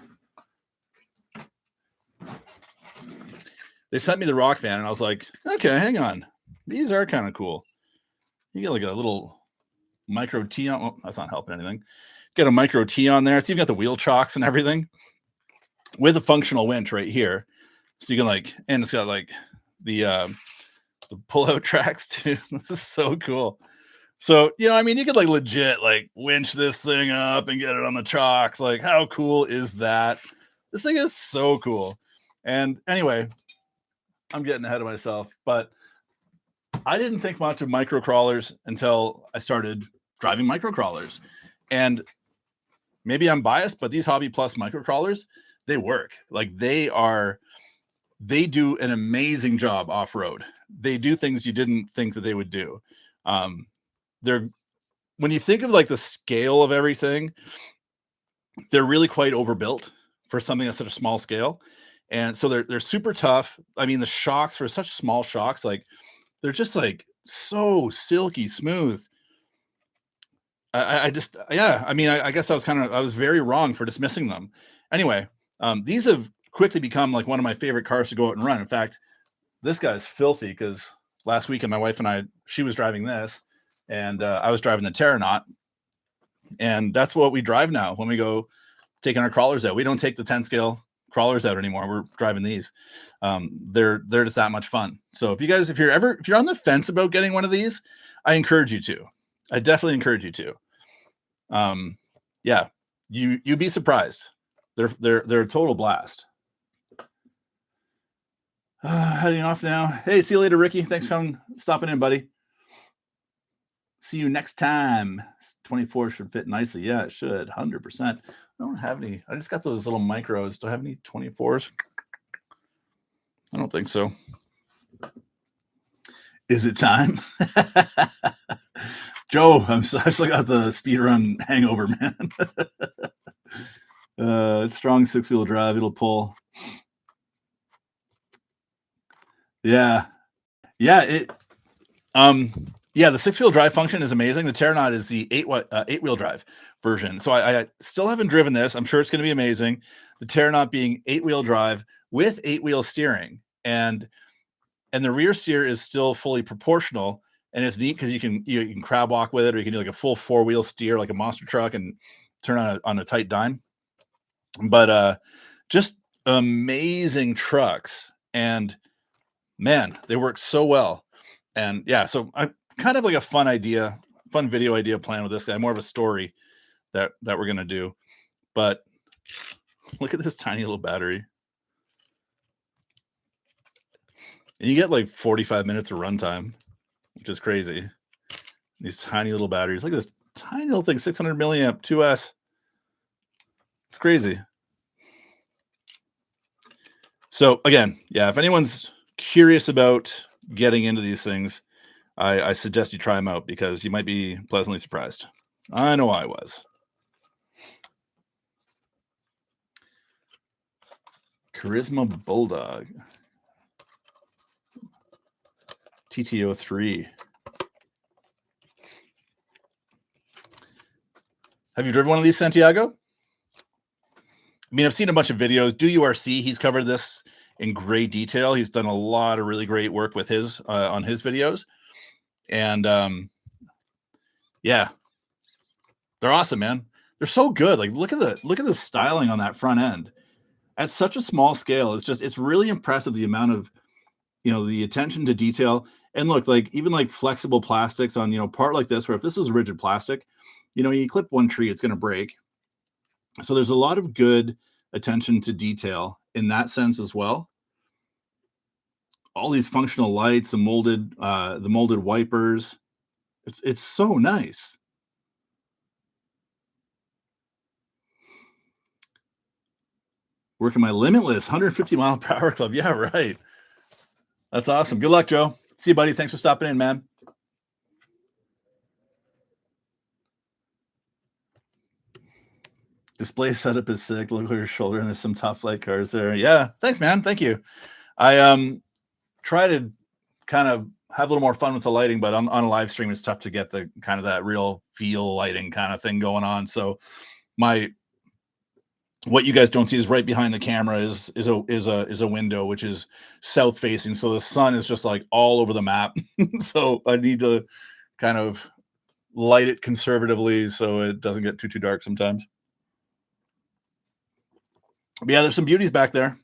They sent me the Rock Van, and I was like, okay, hang on. These are kind of cool. You get like a little micro T on. Oh, that's not helping anything. Get a micro T on there. It's even got the wheel chocks and everything with a functional winch right here. So you can like, and it's got like the pull-out tracks too. This is so cool. So, you know, I mean, you could like legit like winch this thing up and get it on the chocks. Like, how cool is that? This thing is so cool. And anyway, I'm getting ahead of myself, but I didn't think much of micro crawlers until I started driving micro crawlers. And maybe I'm biased, but these Hobby Plus micro crawlers, they work. Like they do an amazing job off-road. They do things you didn't think that they would do. When you think of like the scale of everything, they're really quite overbuilt for something that's such a small scale. And so they're super tough. I mean, the shocks for such small shocks, like they're just like so silky smooth. I guess I was very wrong for dismissing them. Anyway, these have quickly become like one of my favorite cars to go out and run. In fact, this guy's filthy because last weekend my wife and she was driving this, and I was driving the Terranaut, and that's what we drive now when we go taking our crawlers out. We don't take the 10 scale crawlers out anymore. We're driving these. They're just that much fun. So if you're on the fence about getting one of these, I encourage you to. I definitely encourage you to. Yeah, you'd be surprised. They're a total blast. Heading off now. Hey, see you later, Ricky. Thanks for stopping in, buddy. See you next time. 24 should fit nicely. Yeah, it should. 100%. I don't have any. I just got those little micros. Do I have any 24s? I don't think so. Is it time? Joe, I still got the speed run hangover, man. It's strong 6-wheel drive. It'll pull. Yeah. Yeah. Yeah, the 6-wheel drive function is amazing. The Terranaut is the 8-wheel drive version. So I still haven't driven this. I'm sure it's going to be amazing. The Terranaut being 8-wheel drive with 8-wheel steering, and the rear steer is still fully proportional, and it's neat because you can crab walk with it, or you can do like a full 4-wheel steer like a monster truck and turn on a tight dime. But just amazing trucks, and man, they work so well. And yeah, so I kind of like a fun video idea plan with this guy, more of a story that we're gonna do. But look at this tiny little battery. And you get like 45 minutes of runtime, which is crazy. These tiny little batteries. Look at this tiny little thing, 600 milliamp 2S. It's crazy. So again, yeah, if anyone's curious about getting into these things, I suggest you try them out because you might be pleasantly surprised. I know I was. Charisma Bulldog. TTO3. Have you driven one of these, Santiago? I mean, I've seen a bunch of videos. Do URC, he's covered this in great detail. He's done a lot of really great work with his on his videos. And yeah, they're awesome, man. They're so good. Like look at the styling on that front end. At such a small scale, it's really impressive, the amount of, the attention to detail. And look, like even like flexible plastics on, part like this, where if this is rigid plastic, you clip one tree, it's going to break. So there's a lot of good attention to detail in that sense as well. All these functional lights, the molded wipers. It's so nice. Working my limitless 150 mile per hour club. Yeah, right. That's awesome. Good luck, Joe. See you, buddy. Thanks for stopping in, man. Display setup is sick. Look at your shoulder, and there's some top flight cars there. Yeah, thanks, man. Thank you. I try to kind of have a little more fun with the lighting, but on a live stream, it's tough to get the kind of that real feel lighting kind of thing going on. So what you guys don't see is right behind the camera is a window which is south facing, so the sun is just like all over the map. So I need to kind of light it conservatively so it doesn't get too dark sometimes. But yeah, there's some beauties back there.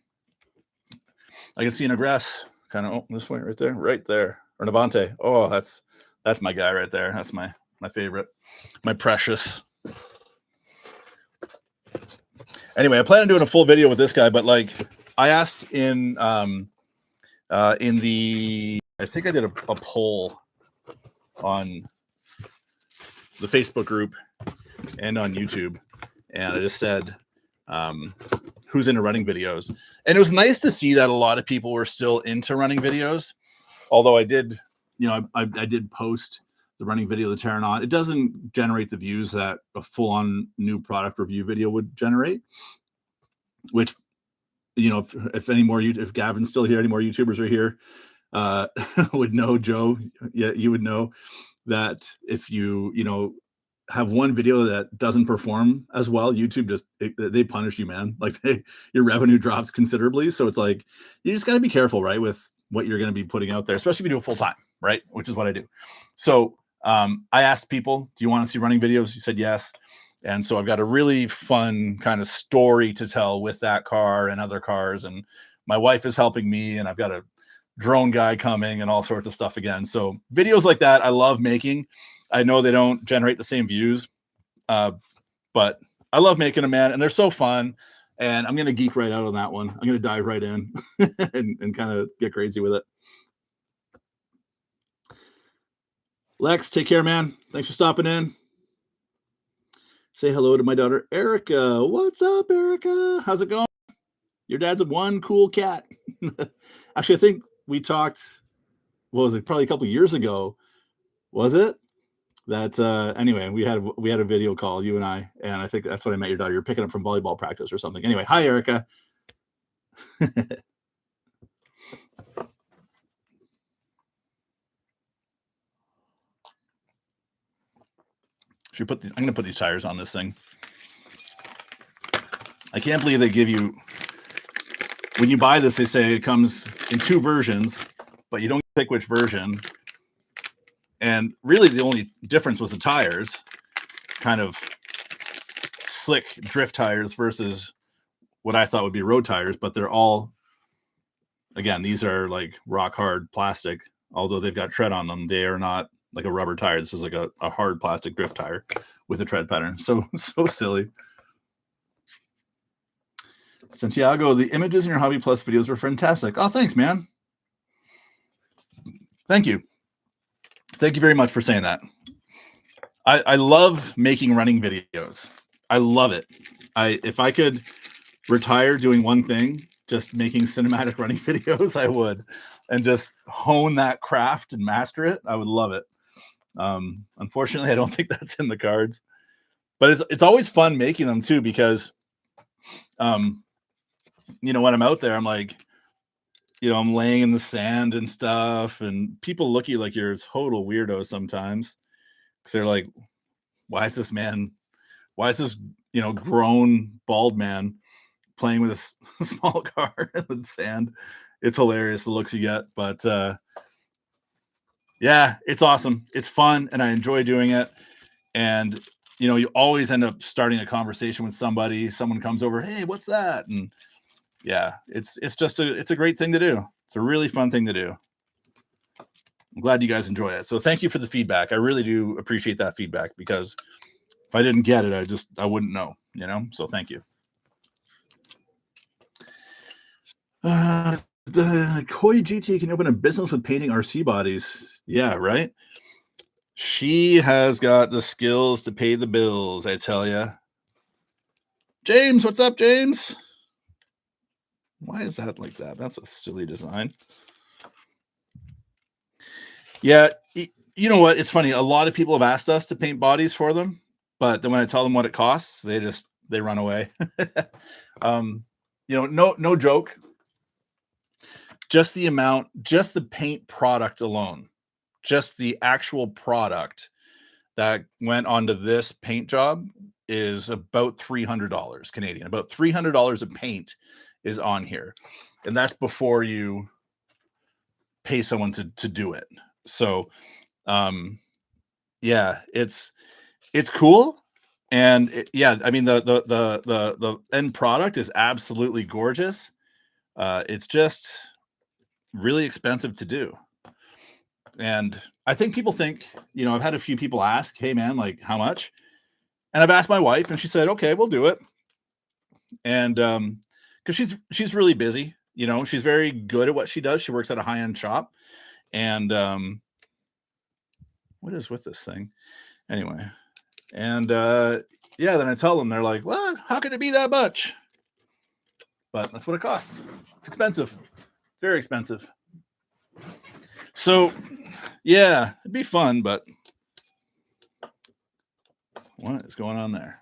I can see an Aggress kind of this way, right there, or Navante. Oh, that's my guy right there. That's my favorite, my precious. Anyway, I plan on doing a full video with this guy, but like I asked in the, I think I did a poll on the Facebook group and on YouTube, and I just said, who's into running videos? And it was nice to see that a lot of people were still into running videos. Although I did, I did post the running video of the Terranaut. It doesn't generate the views that a full-on new product review video would generate, which, if Gavin's still here, any more YouTubers are here, would know, Joe. Yeah, you would know that if you have one video that doesn't perform as well, YouTube they punish you, man. Like your revenue drops considerably. So it's like you just got to be careful, right, with what you're going to be putting out there, especially if you do it full time, right? Which is what I do. So I asked people, do you want to see running videos? You said yes. And so I've got a really fun kind of story to tell with that car and other cars. And my wife is helping me, and I've got a drone guy coming and all sorts of stuff again. So videos like that, I love making. I know they don't generate the same views, but I love making them, man. And they're so fun. And I'm going to geek right out on that one. I'm going to dive right in and kind of get crazy with it. Lex, take care, man. Thanks for stopping in. Say hello to my daughter, Erica. What's up, Erica? How's it going? Your dad's one cool cat. Actually, I think we talked what was it? Probably a couple years ago, was it? That anyway, we had a video call, you and I think that's when I met your daughter. You're picking up from volleyball practice or something. Anyway, hi Erica. I'm gonna put these tires on this thing. I can't believe they give you, when you buy this, they say it comes in 2 versions, but you don't pick which version. And really the only difference was the tires, kind of slick drift tires versus what I thought would be road tires, but they're all, again, these are like rock hard plastic. Although they've got tread on them, they are not like a rubber tire. This is like a hard plastic drift tire with a tread pattern. So silly. Santiago, the images in your Hobby Plus videos were fantastic. Oh, thanks, man. Thank you. Thank you very much for saying that. I love making running videos. I love it. If I could retire doing one thing, just making cinematic running videos, I would, and just hone that craft and master it. I would love it. Unfortunately, I don't think that's in the cards, but it's always fun making them too, because you know, when I'm out there, I'm like, you know, I'm laying in the sand and stuff, and people look at you like you're a total weirdo sometimes, because they're like, why is this, you know, grown bald man playing with a small car in the sand? It's hilarious, the looks you get. But yeah, it's awesome. It's fun, and I enjoy doing it. And you know, you always end up starting a conversation with somebody. Someone comes over, hey, what's that? And yeah, it's a great thing to do. It's a really fun thing to do. I'm glad you guys enjoy it. So thank you for the feedback. I really do appreciate that feedback, because if I didn't get it, I wouldn't know, you know? So thank you. The Koi GT can open a business with painting RC bodies. Yeah, right? She has got the skills to pay the bills, I tell you. James, what's up, James? Why is that like that? That's a silly design. Yeah, you know what? It's funny. A lot of people have asked us to paint bodies for them, but then when I tell them what it costs, they run away. You know, no joke. Just the amount, just the paint product alone, just the actual product that went onto this paint job is about $300 Canadian. About $300 of paint is on here, and that's before you pay someone to do it. So yeah, it's cool. And yeah, I mean, the end product is absolutely gorgeous. It's just really expensive to do. And I think people think, you know, I've had a few people ask, hey man, like how much? And I've asked my wife, and she said, okay, we'll do it. And because she's really busy, you know, she's very good at what she does. She works at a high-end shop. And what is with this thing? Anyway. And yeah, then I tell them, they're like, what? How could it be that much? But that's what it costs. It's expensive. Very expensive. So yeah, it'd be fun, but what is going on there?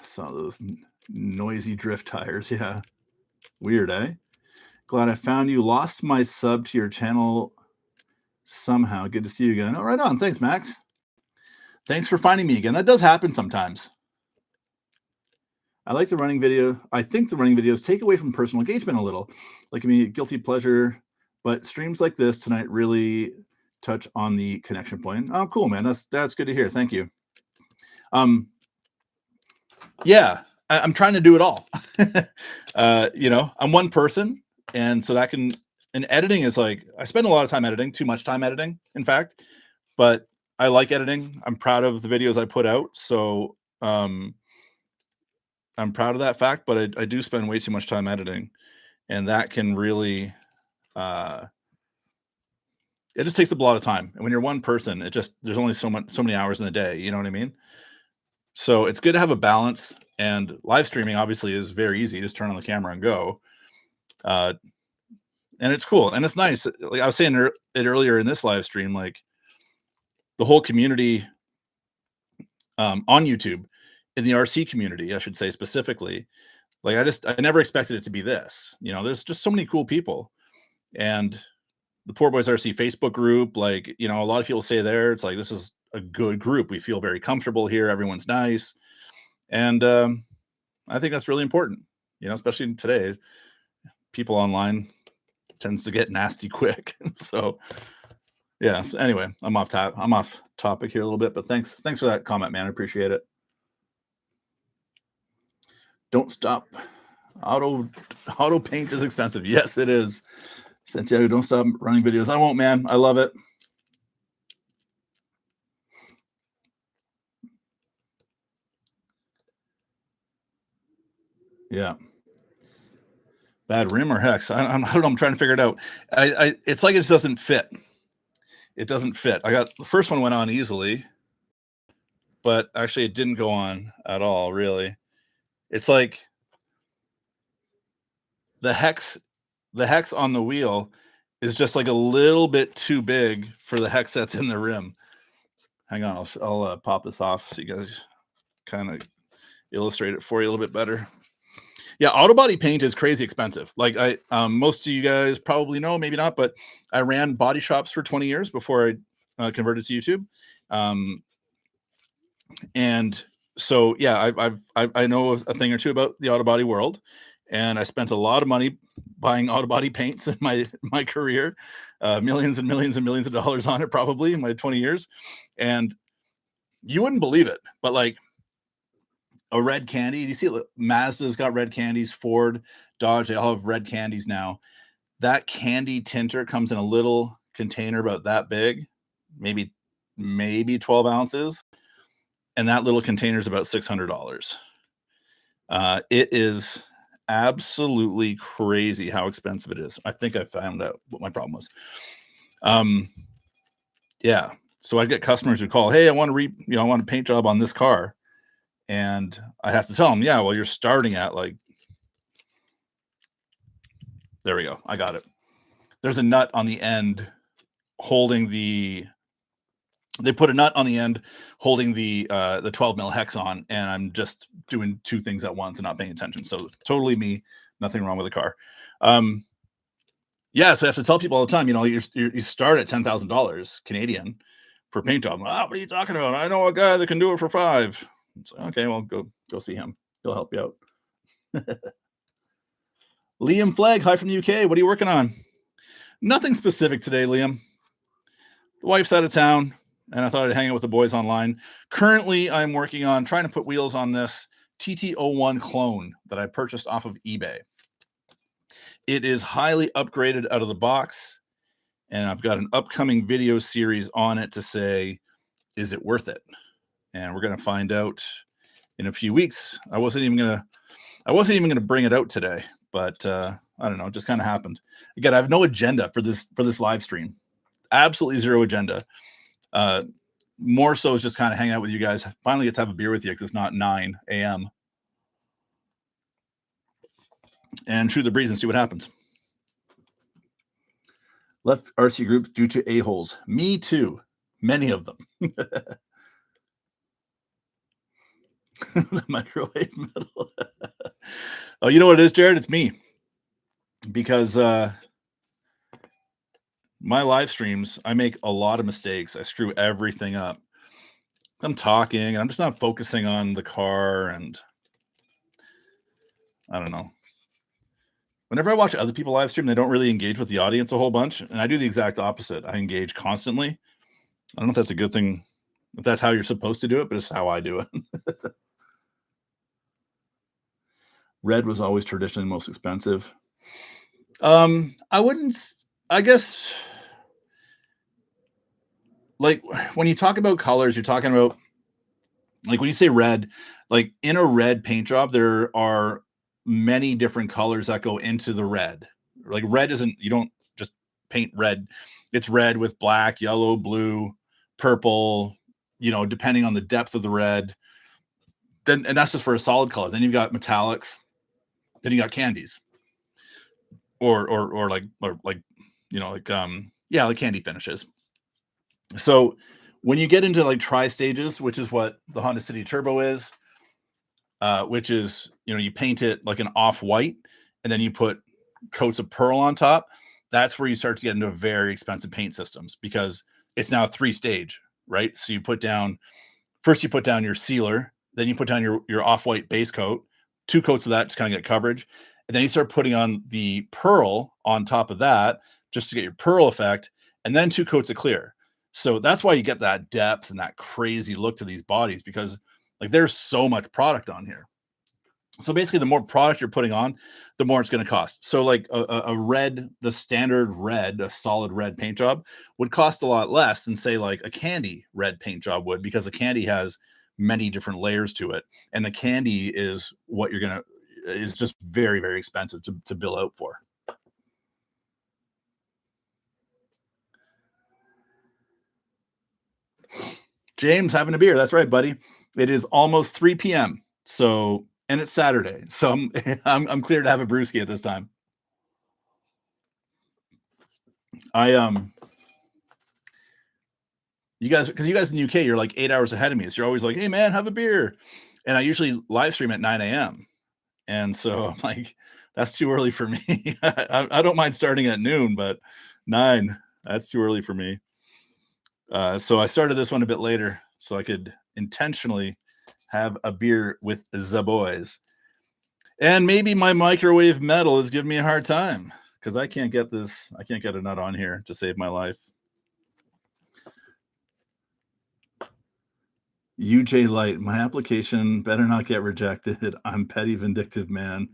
Saw those noisy drift tires. Yeah. Weird, eh? Glad I found you. Lost my sub to your channel somehow. Good to see you again. Oh, right on. Thanks, Max. Thanks for finding me again. That does happen sometimes. I like the running video. I think the running videos take away from personal engagement a little. Like, I mean, guilty pleasure, but streams like this tonight really touch on the connection point. Oh, cool, man. That's good to hear. Thank you. Yeah, I'm trying to do it all. You know, I'm one person, and so that can, and editing is like, I spend a lot of time editing, too much time editing, in fact, but I like editing. I'm proud of the videos I put out. So, I'm proud of that fact, but I do spend way too much time editing, and that can really, it just takes up a lot of time. And when you're one person, there's only so many hours in the day. You know what I mean? So it's good to have a balance. And live streaming obviously is very easy. Just turn on the camera and go. And it's cool. And it's nice. Like I was saying it earlier in this live stream, like the whole community on YouTube, in the RC community, I should say specifically, like I never expected it to be this. There's just so many cool people. And the Poor Boys RC Facebook group, like, a lot of people say there, it's like, this is a good group. We feel very comfortable here. Everyone's nice. And I think that's really important, especially today. People online tends to get nasty quick. So yeah. So anyway, I'm off topic here a little bit, but thanks for that comment, man. I appreciate it. Don't stop. Auto paint is expensive. Yes, it is. Santiago, don't stop running videos. I won't, man. I love it. Yeah. Bad rim or hex? I don't know. I'm trying to figure it out. It's like it just doesn't fit. It doesn't fit. The first one went on easily, but actually it didn't go on at all, really. It's like the hex on the wheel is just like a little bit too big for the hex that's in the rim. Hang on, I'll pop this off so you guys kind of illustrate it for you a little bit better. Yeah, auto body paint is crazy expensive. Like most of you guys probably know, maybe not, but I ran body shops for 20 years before I converted to YouTube. And so yeah, I know a thing or two about the auto body world, and I spent a lot of money buying auto body paints in my career, millions and millions and millions of dollars on it, probably in my 20 years. And you wouldn't believe it, but like a red candy, you see Mazda's got red candies, Ford, Dodge, they all have red candies now. That candy tinter comes in a little container about that big, maybe 12 ounces. And that little container is about $600. It is absolutely crazy how expensive it is. I think I found out what my problem was. Yeah. So I get customers who call, hey, I want a paint job on this car. And I have to tell them, yeah, well, you're starting at like, there we go. I got it. There's a nut on the end holding they put a nut on the end holding the 12 mil hex on, and I'm just doing two things at once and not paying attention. So totally me, nothing wrong with the car. Yeah. So I have to tell people all the time, you start at $10,000 Canadian for a paint job. What are you talking about? I know a guy that can do it for $5,000. So, okay, well, go see him. He'll help you out. Liam Flagg, hi from the UK. What are you working on? Nothing specific today, Liam. The wife's out of town, and I thought I'd hang out with the boys online. Currently, I'm working on trying to put wheels on this TT01 clone that I purchased off of eBay. It is highly upgraded out of the box, and I've got an upcoming video series on it to say, is it worth it? And we're going to find out in a few weeks. I wasn't even going to bring it out today, but I don't know. It just kind of happened. Again, I have no agenda for this live stream. Absolutely zero agenda. More so is just kind of hang out with you guys. Finally get to have a beer with you because it's not 9 a.m. and shoot the breeze and see what happens. Left RC groups due to a-holes. Me too. Many of them. The microwave metal. Oh, you know what it is, Jared? It's me. Because my live streams, I make a lot of mistakes. I screw everything up. I'm talking and I'm just not focusing on the car, and I don't know. Whenever I watch other people live stream, they don't really engage with the audience a whole bunch, and I do the exact opposite. I engage constantly. I don't know if that's a good thing, if that's how you're supposed to do it, but it's how I do it. Red was always traditionally most expensive. I guess, like when you talk about colors, you're talking about, like when you say red, like in a red paint job, there are many different colors that go into the red. Like red isn't, you don't just paint red. It's red with black, yellow, blue, purple, depending on the depth of the red. Then, and that's just for a solid color. Then you've got metallics. Then you got candies, or like yeah, like candy finishes. So when you get into like tri stages, which is what the Honda City Turbo is, which is, you paint it like an off white, and then you put coats of pearl on top. That's where you start to get into very expensive paint systems, because it's now 3-stage, right? So you put down your sealer, then you put down your off-white base coat, 2 coats of that to kind of get coverage, and then you start putting on the pearl on top of that just to get your pearl effect, and then 2 coats of clear. So that's why you get that depth and that crazy look to these bodies, because like there's so much product on here. So basically, the more product you're putting on, the more it's going to cost. So like a red, the standard red, a solid red paint job would cost a lot less than say like a candy red paint job would, because the candy has many different layers to it. And the candy is what is just very, very expensive to bill out for. James, having a beer. That's right, buddy. It is almost 3 p.m. So, and it's Saturday. So I'm clear to have a brewski at this time. You guys, because you guys in the UK, you're like 8 hours ahead of me. So you're always like, hey man, have a beer. And I usually live stream at 9 a.m. And so I'm like, that's too early for me. I don't mind starting at noon, but 9, that's too early for me. So I started this one a bit later so I could intentionally have a beer with the boys. And maybe my microwave metal is giving me a hard time, because I can't get a nut on here to save my life. UJ Light, my application better not get rejected. I'm petty, vindictive man.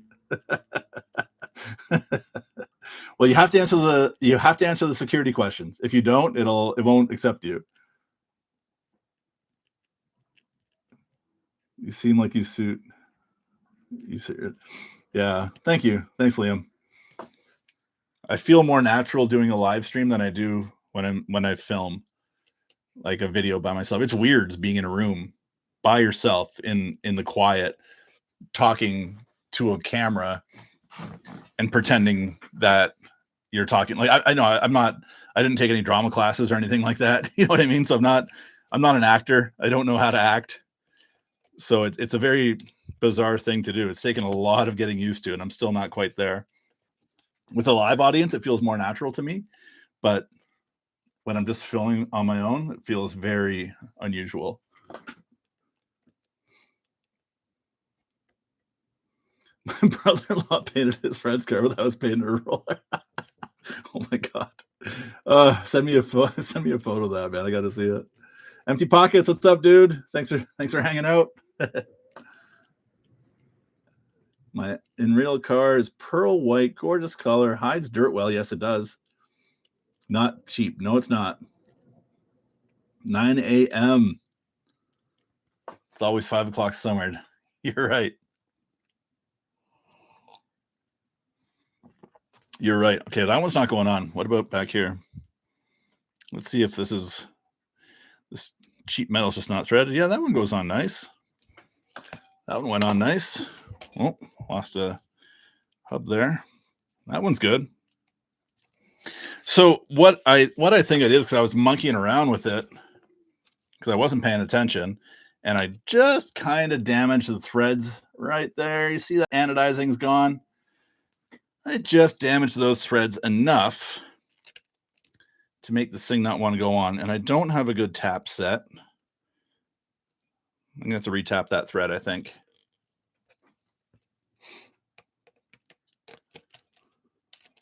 Well, you have to answer the security questions. If you don't, it won't accept you. You seem like you suit. Yeah. Thank you. Thanks, Liam. I feel more natural doing a live stream than I do when I film like a video by myself. It's weird being in a room by yourself in the quiet, talking to a camera and pretending that you're talking. Like I know I didn't take any drama classes or anything like that. You know what I mean? So I'm not an actor. I don't know how to act. So it's a very bizarre thing to do. It's taken a lot of getting used to, and I'm still not quite there. With a live audience, it feels more natural to me, but when I'm just filming on my own, it feels very unusual. My brother-in-law painted his friend's car without us painting a roller. Oh my god! Send me a photo of that, man. I got to see it. Empty Pockets, what's up, dude? Thanks for hanging out. My in real car is pearl white, gorgeous color, hides dirt well. Yes, it does. Not cheap. No, it's not. 9 a.m. It's always 5 o'clock somewhere. You're right. You're right. Okay, that one's not going on. What about back here? Let's see if this cheap metal's just not threaded. Yeah, that one goes on nice. That one went on nice. Oh, lost a hub there. That one's good. So what I think I did, because I was monkeying around with it because I wasn't paying attention, and I just kind of damaged the threads right there. You see that anodizing's gone? I just damaged those threads enough to make this thing not want to go on, and I don't have a good tap set. I'm gonna have to retap that thread, I think.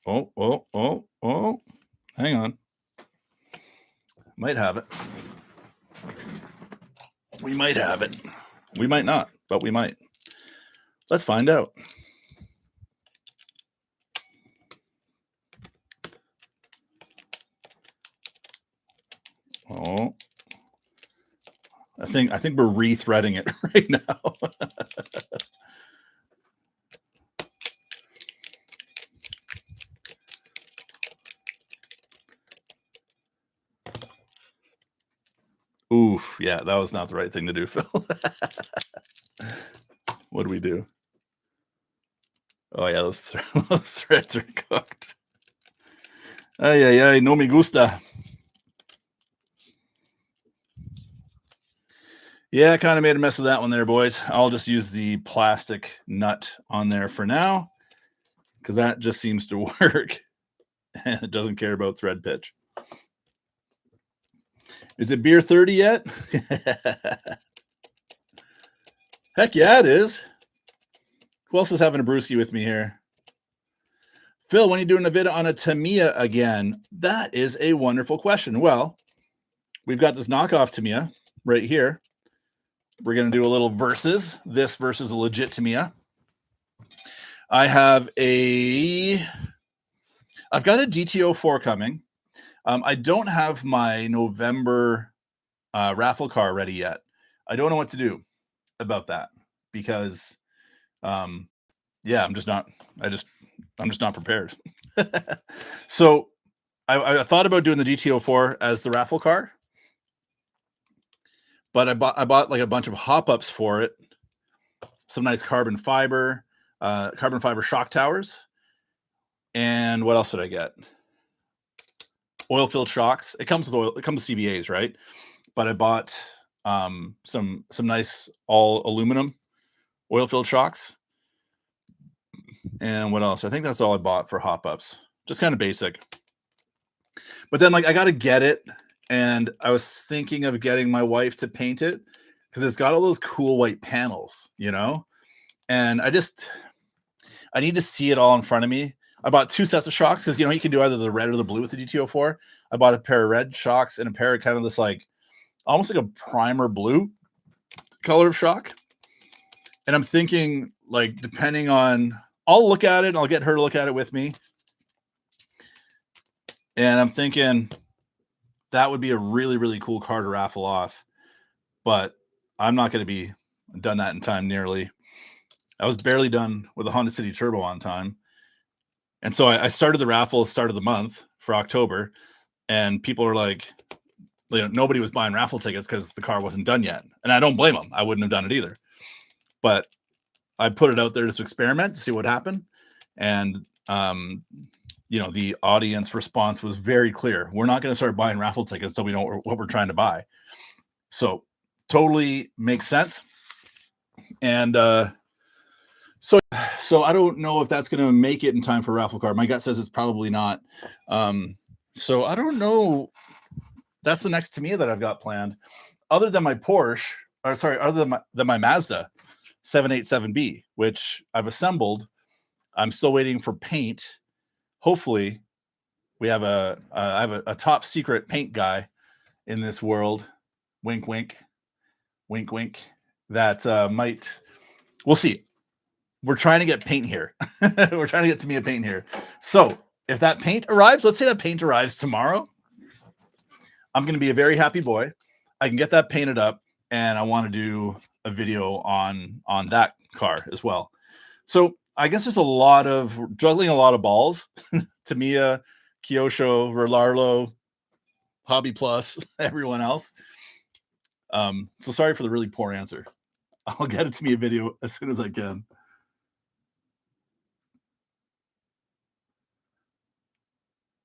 Oh. Hang on. Might have it. We might have it. We might not, but we might. Let's find out. Oh. I think we're rethreading it right now. Oof, yeah, that was not the right thing to do, Phil. What do we do? Oh yeah, those, those threads are cooked. Ay, ay, ay, no me gusta. Yeah, I kind of made a mess of that one there, boys. I'll just use the plastic nut on there for now because that just seems to work and it doesn't care about thread pitch. Is it beer 30 yet? Heck yeah, it is. Who else is having a brewski with me here? Phil, when are you doing a video on a Tamiya again? That is a wonderful question. Well, we've got this knockoff Tamiya right here. We're going to do a little versus. This versus a legit Tamiya. I've got a DTO4 coming. I don't have my November raffle car ready yet. I don't know what to do about that because, yeah, I'm just not prepared. So I thought about doing the GTO4 as the raffle car, but I bought like a bunch of hop-ups for it, some nice carbon fiber shock towers, and what else did I get? Oil-filled shocks. It comes with oil. It comes with CBAs, right? But I bought some nice all aluminum oil-filled shocks. And what else? I think that's all I bought for hop-ups. Just kind of basic. But then, like, I got to get it. And I was thinking of getting my wife to paint it because it's got all those cool white panels, you know? And I need to see it all in front of me. I bought 2 sets of shocks because, you know, you can do either the red or the blue with the GTO4. I bought a pair of red shocks and a pair of kind of this, like, almost like a primer blue color of shock. And I'm thinking, like, depending on... I'll look at it and I'll get her to look at it with me. And I'm thinking that would be a really, really cool car to raffle off. But I'm not going to be done that in time nearly. I was barely done with the Honda City Turbo on time. And so I started the raffle start of the month for October. And people are like, you know, nobody was buying raffle tickets because the car wasn't done yet. And I don't blame them. I wouldn't have done it either. But I put it out there to experiment to see what happened. And, you know, the audience response was very clear. We're not going to start buying raffle tickets until we know what we're trying to buy. So totally makes sense. And so I don't know if that's going to make it in time for raffle car. My gut says it's probably not. So I don't know. That's the next Tamiya that I've got planned. Other than my Porsche, or sorry, other than my Mazda 787B, which I've assembled. I'm still waiting for paint. Hopefully we have I have a top secret paint guy in this world. Wink, wink, wink, wink. That might, we'll see. We're trying to get paint here. We're trying to get Tamiya paint here. So if that paint arrives, let's say that paint arrives tomorrow, I'm going to be a very happy boy. I can get that painted up and I want to do a video on that car as well. So I guess there's a lot of juggling, a lot of balls. Tamiya, Kyosho, Verlarlo, Hobby Plus, everyone else. So sorry for the really poor answer. I'll get a Tamiya video as soon as I can.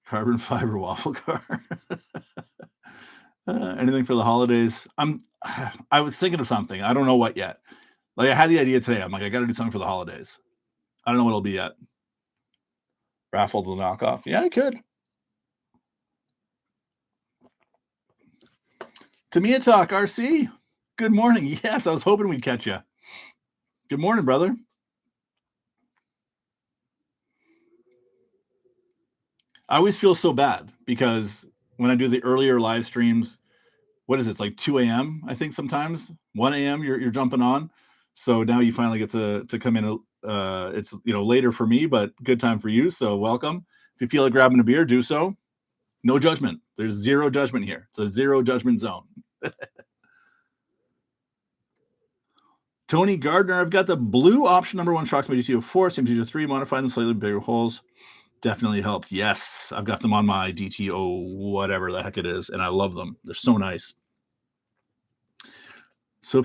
Carbon fiber waffle car. Anything for the holidays? I was thinking of something. I don't know what yet. Like, I had the idea today. I'm like, I got to do something for the holidays. I don't know what it'll be yet. Raffle to knockoff. Yeah, I could. Tamiya Talk, RC. Good morning. Yes, I was hoping we'd catch you. Good morning, brother. I always feel so bad because when I do the earlier live streams, what is it? It's like 2 a.m. I think sometimes 1 a.m. you're jumping on. So now you finally get to come in. It's, you know, later for me, but good time for you. So welcome. If you feel like grabbing a beer, do so. No judgment. There's zero judgment here. It's a zero judgment zone. Tony Gardner, I've got the blue option number 1 shocks by GTO4, same GTO3, modified them slightly bigger holes. Definitely helped. Yes, I've got them on my DTO, whatever the heck it is, and I love them. They're so nice. So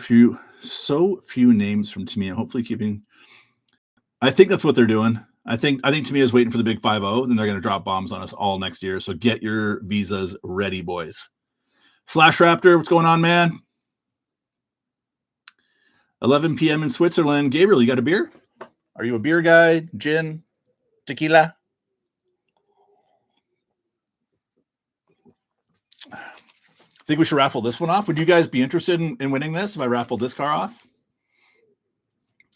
So few names from Tamiya. Hopefully keeping. I think that's what they're doing. I think Tamiya is waiting for the big 5-0, then they're going to drop bombs on us all next year. So get your visas ready, boys. Slash Raptor, what's going on, man? 11 p.m. in Switzerland. Gabriel, you got a beer? Are you a beer guy? Gin? Tequila? Think we should raffle this one off? Would you guys be interested in winning this if I raffle this car off?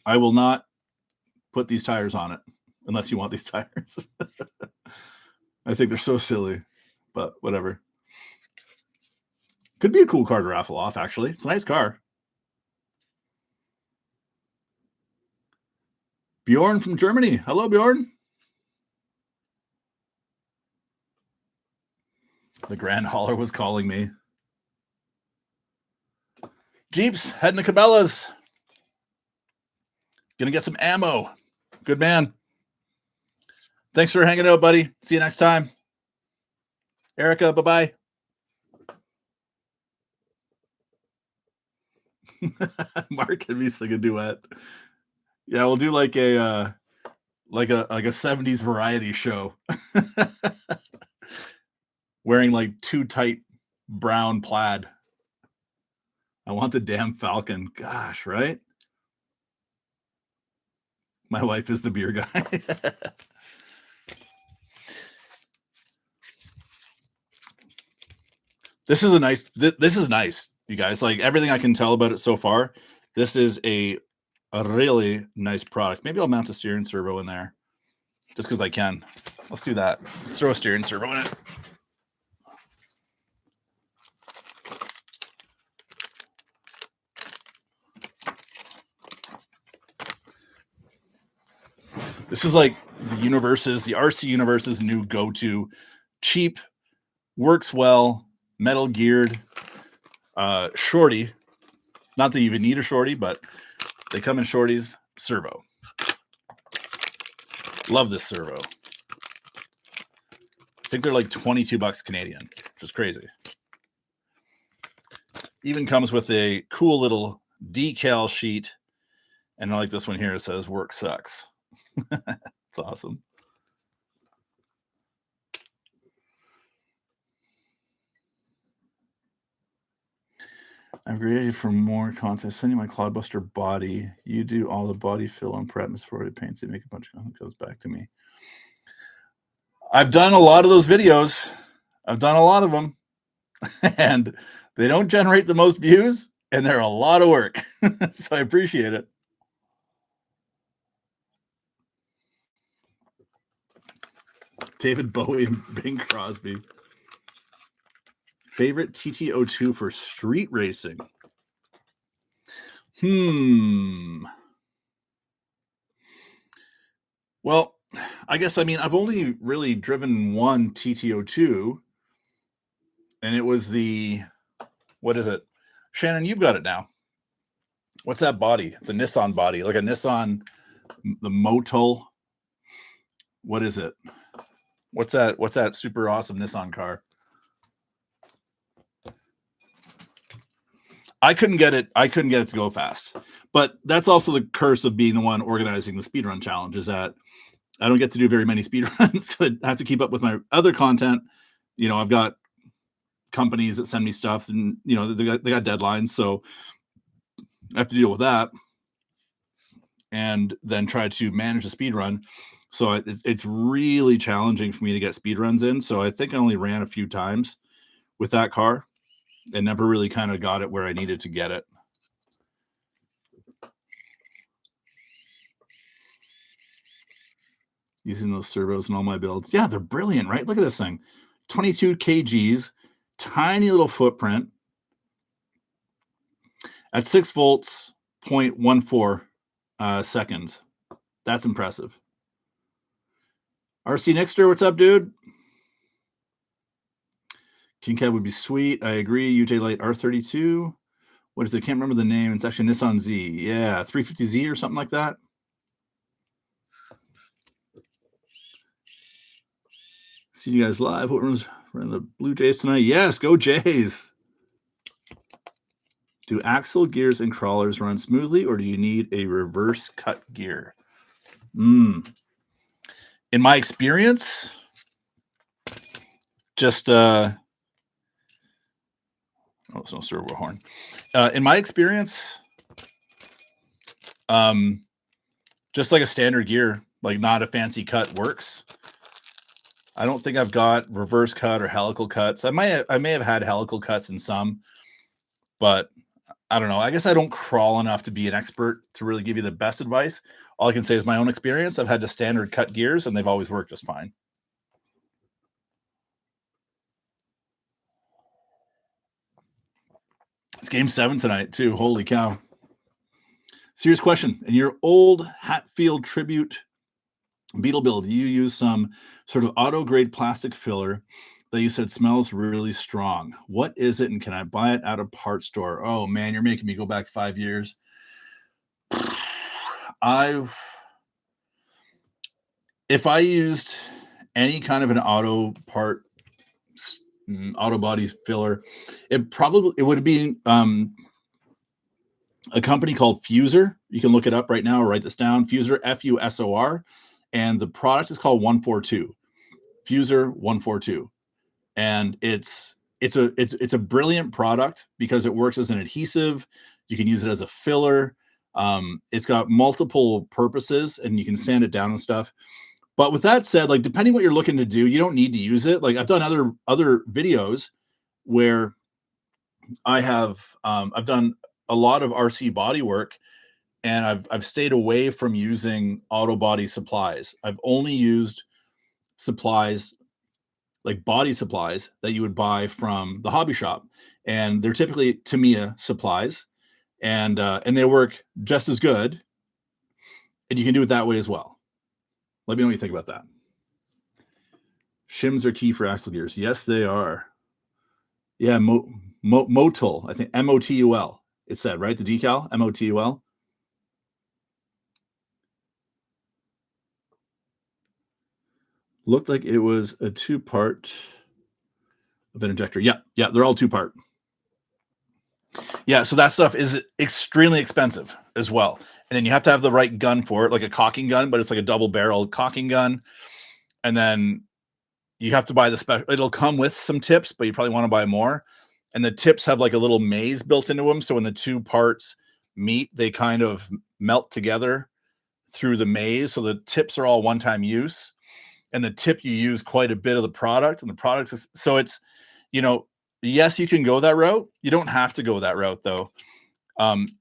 I will not put these tires on it unless you want these tires. I think they're so silly, but whatever. Could be a cool car to raffle off, actually. It's a nice car. Bjorn from Germany. Hello, Bjorn. The Grand Hauler was calling me. Jeeps, heading to Cabela's. Gonna get some ammo. Good man. Thanks for hanging out, buddy. See you next time. Erica, bye-bye. Mark and me sing a duet. Yeah, we'll do like a 70s variety show. Wearing like too tight brown plaid. I want the damn Falcon. Gosh, right? My wife is the beer guy. This is nice, you guys. Like everything I can tell about it so far, this is a really nice product. Maybe I'll mount a steering servo in there just because I can. Let's do that. Let's throw a steering servo in it. This is like the RC Universe's new go-to. Cheap, works well, metal geared, shorty. Not that you even need a shorty, but they come in shorties. Servo. Love this servo. I think they're like $22 Canadian, which is crazy. Even comes with a cool little decal sheet. And I like this one here. It says work sucks. It's awesome. I'm ready for more content. Send you my Cloudbuster body. You do all the body fill and prep before it paints. They make a bunch of content. Goes back to me. I've done a lot of those videos. I've done a lot of them. And they don't generate the most views. And they're a lot of work. So I appreciate it. David Bowie and Bing Crosby. Favorite TT02 for street racing? Well, I guess, I've only really driven one TT02, and it was what is it? Shannon, you've got it now. What's that body? It's a Nissan body, like a Nissan, the Motul. What is it? What's that super awesome Nissan car? I couldn't get it to go fast. But that's also the curse of being the one organizing the speedrun challenge, is that I don't get to do very many speedruns. I have to keep up with my other content. I've got companies that send me stuff, and they got deadlines, so I have to deal with that and then try to manage the speed run. So it's really challenging for me to get speed runs in. So I think I only ran a few times with that car and never really kind of got it where I needed to get it. Using those servos in all my builds. Yeah, they're brilliant, right? Look at this thing. 22 kgs, tiny little footprint. At 6 volts, 0.14 seconds. That's impressive. RC Nixter, what's up, dude? King Cab would be sweet. I agree. UJ Light R32. What is it? I can't remember the name. It's actually Nissan Z. Yeah, 350Z or something like that. See you guys live. What runs the Blue Jays tonight? Yes, go Jays. Do axle gears and crawlers run smoothly, or do you need a reverse cut gear? In my experience, just oh, it's no servo horn. In my experience, just like a standard gear, like not a fancy cut, works. I don't think I've got reverse cut or helical cuts. I may have had helical cuts in some, but I don't know. I guess I don't crawl enough to be an expert to really give you the best advice. All I can say is my own experience. I've had to standard cut gears and they've always worked just fine. It's game 7 tonight too. Holy cow. Serious question. In your old Hatfield Tribute Beetle build, you use some sort of auto grade plastic filler that you said smells really strong. What is it, and can I buy it at a parts store? Oh man, you're making me go back 5 years. If I used any kind of an auto body filler, it would be a company called Fuser. You can look it up right now or write this down. Fuser, Fusor. And the product is called 142, Fuser 142. And it's a brilliant product because it works as an adhesive. You can use it as a filler. It's got multiple purposes and you can sand it down and stuff. But with that said, like depending what you're looking to do, you don't need to use it. Like I've done other videos where I've done a lot of RC body work, and I've stayed away from using auto body supplies. I've only used supplies like body supplies that you would buy from the hobby shop, and they're typically Tamiya supplies, and they work just as good, and you can do it that way as well. Let me know what you think about that. Shims are key for axle gears. Yes, they are. Yeah, Motul. I think Motul. It said, right? The decal, Motul. Looked like it was a 2-part of an injector. Yeah, they're all 2-part. Yeah, so that stuff is extremely expensive as well. And then you have to have the right gun for it, like a cocking gun, but it's like a double-barreled cocking gun. And then you have to buy the special. It'll come with some tips, but you probably want to buy more. And the tips have like a little maze built into them. So when the 2 parts meet, they kind of melt together through the maze. So the tips are all one-time use. And the tip, you use quite a bit of the product, and the product is, so it's, yes, you can go that route. You don't have to go that route though.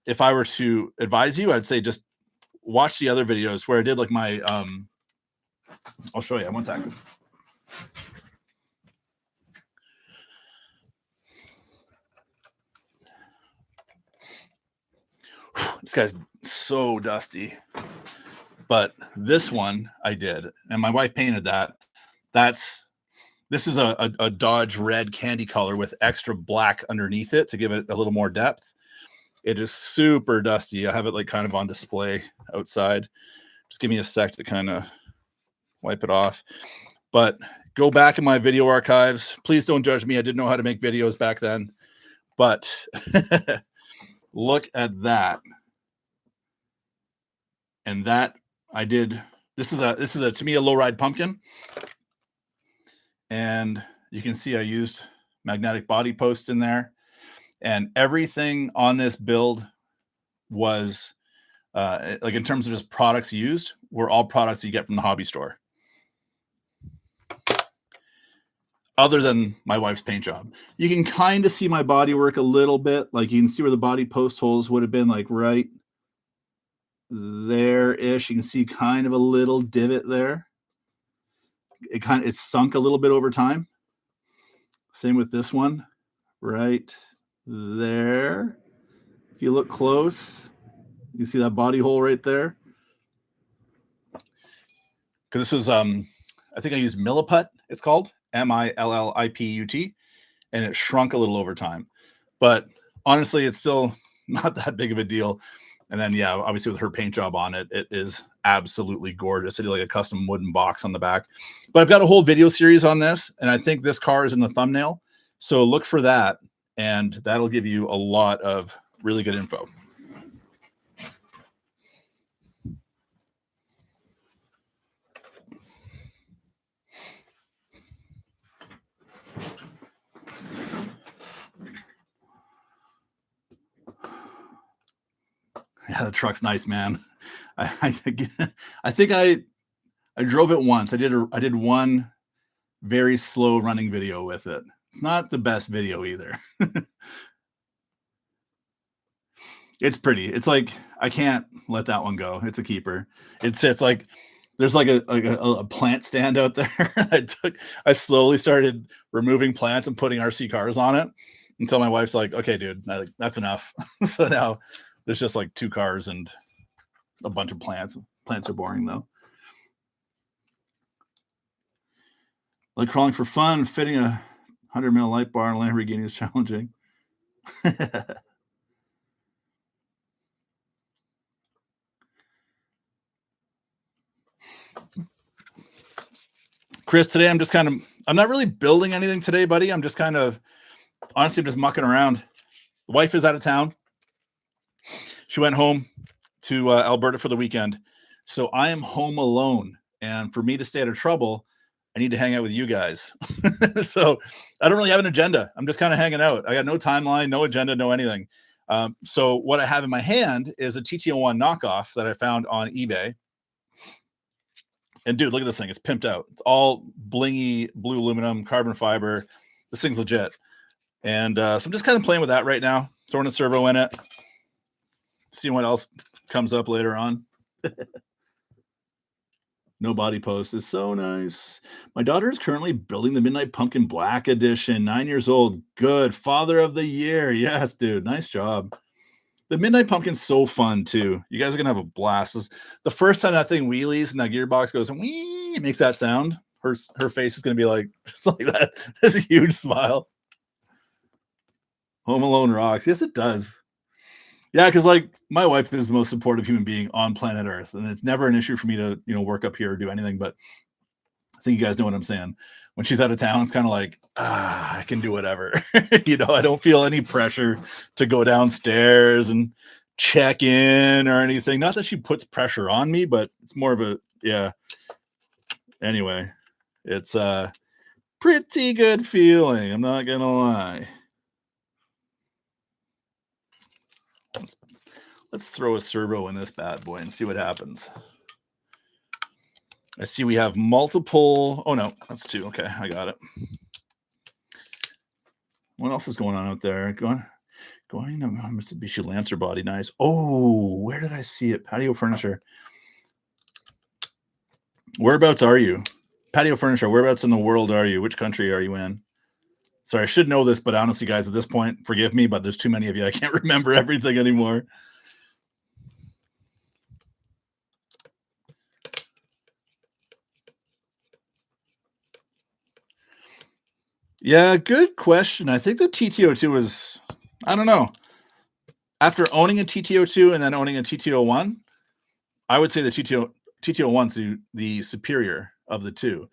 If I were to advise you, I'd say just watch the other videos where I did like my, I'll show you 1 second. This guy's so dusty. But this one I did, and my wife painted that. This is a Dodge red candy color with extra black underneath it to give it a little more depth. It is super dusty. I have it like kind of on display outside. Just give me a sec to kind of wipe it off. But go back in my video archives. Please don't judge me. I didn't know how to make videos back then. But look at that. And that I did. This is a to me a low ride pumpkin, and you can see I used magnetic body posts in there, and everything on this build was like in terms of just products used were all products you get from the hobby store, other than my wife's paint job. You can kind of see my body work a little bit, like you can see where the body post holes would have been, like right there-ish. You can see kind of a little divot there. It's sunk a little bit over time. Same with this one right there. If you look close, you can see that body hole right there. Because this was I think I used Milliput, it's called Milliput, and it shrunk a little over time, but honestly it's still not that big of a deal. And then, yeah, obviously with her paint job on it, it is absolutely gorgeous. I did like a custom wooden box on the back. But I've got a whole video series on this, and I think this car is in the thumbnail. So look for that, and that'll give you a lot of Really good info. Yeah, the truck's nice, man. I think I drove it once. I did one very slow running video with it. It's not the best video either. It's pretty. It's like I can't let that one go. It's a keeper. It sits like there's like a plant stand out there. I slowly started removing plants and putting RC cars on it until my wife's like, "Okay, dude, that's enough." So now there's just like 2 cars and a bunch of plants. Plants are boring though. Like crawling for fun, fitting a 100 mil light bar in a Lamborghini is challenging. Chris, today I'm not really building anything today, buddy. I'm just honestly, I'm just mucking around. The wife is out of town. She went home to Alberta for the weekend. So I am home alone. And for me to stay out of trouble, I need to hang out with you guys. So I don't really have an agenda. I'm just kind of hanging out. I got no timeline, no agenda, no anything. So what I have in my hand is a TT01 knockoff that I found on eBay. And dude, look at this thing. It's pimped out. It's all blingy blue aluminum, carbon fiber. This thing's legit. And so I'm just kind of playing with that right now. Throwing a servo in it. Seeing what else comes up later on. No body post is so nice. My daughter is currently building the Midnight Pumpkin Black Edition. 9 years old. Good. Father of the year. Yes, dude. Nice job. The Midnight Pumpkin's so fun too. You guys are gonna have a blast. The first time that thing wheelies and that gearbox goes and wee makes that sound, her face is gonna be like just like that. That's a huge smile. Home Alone rocks. Yes, it does. Yeah, because like my wife is the most supportive human being on planet Earth, and it's never an issue for me to work up here or do anything. But I think you guys know what I'm saying. When she's out of town, it's kind of like I can do whatever. I don't feel any pressure to go downstairs and check in or anything. Not that she puts pressure on me, but it's more of a Anyway, it's a pretty good feeling. I'm not gonna lie. Let's throw a servo in this bad boy and see what happens. I see we have multiple. Oh no, that's 2. Okay, I got it. What else is going on out there? Going to Mitsubishi Lancer body. Nice. Oh, where did I see it? Patio furniture. Whereabouts are you? Patio furniture. Whereabouts in the world are you? Which country are you in? Sorry, I should know this, but honestly, guys, at this point, forgive me, but there's too many of you. I can't remember everything anymore. Yeah, good question. I think the TT02 was, I don't know. After owning a TT02 and then owning a TT01, I would say the TT01's the superior of the two.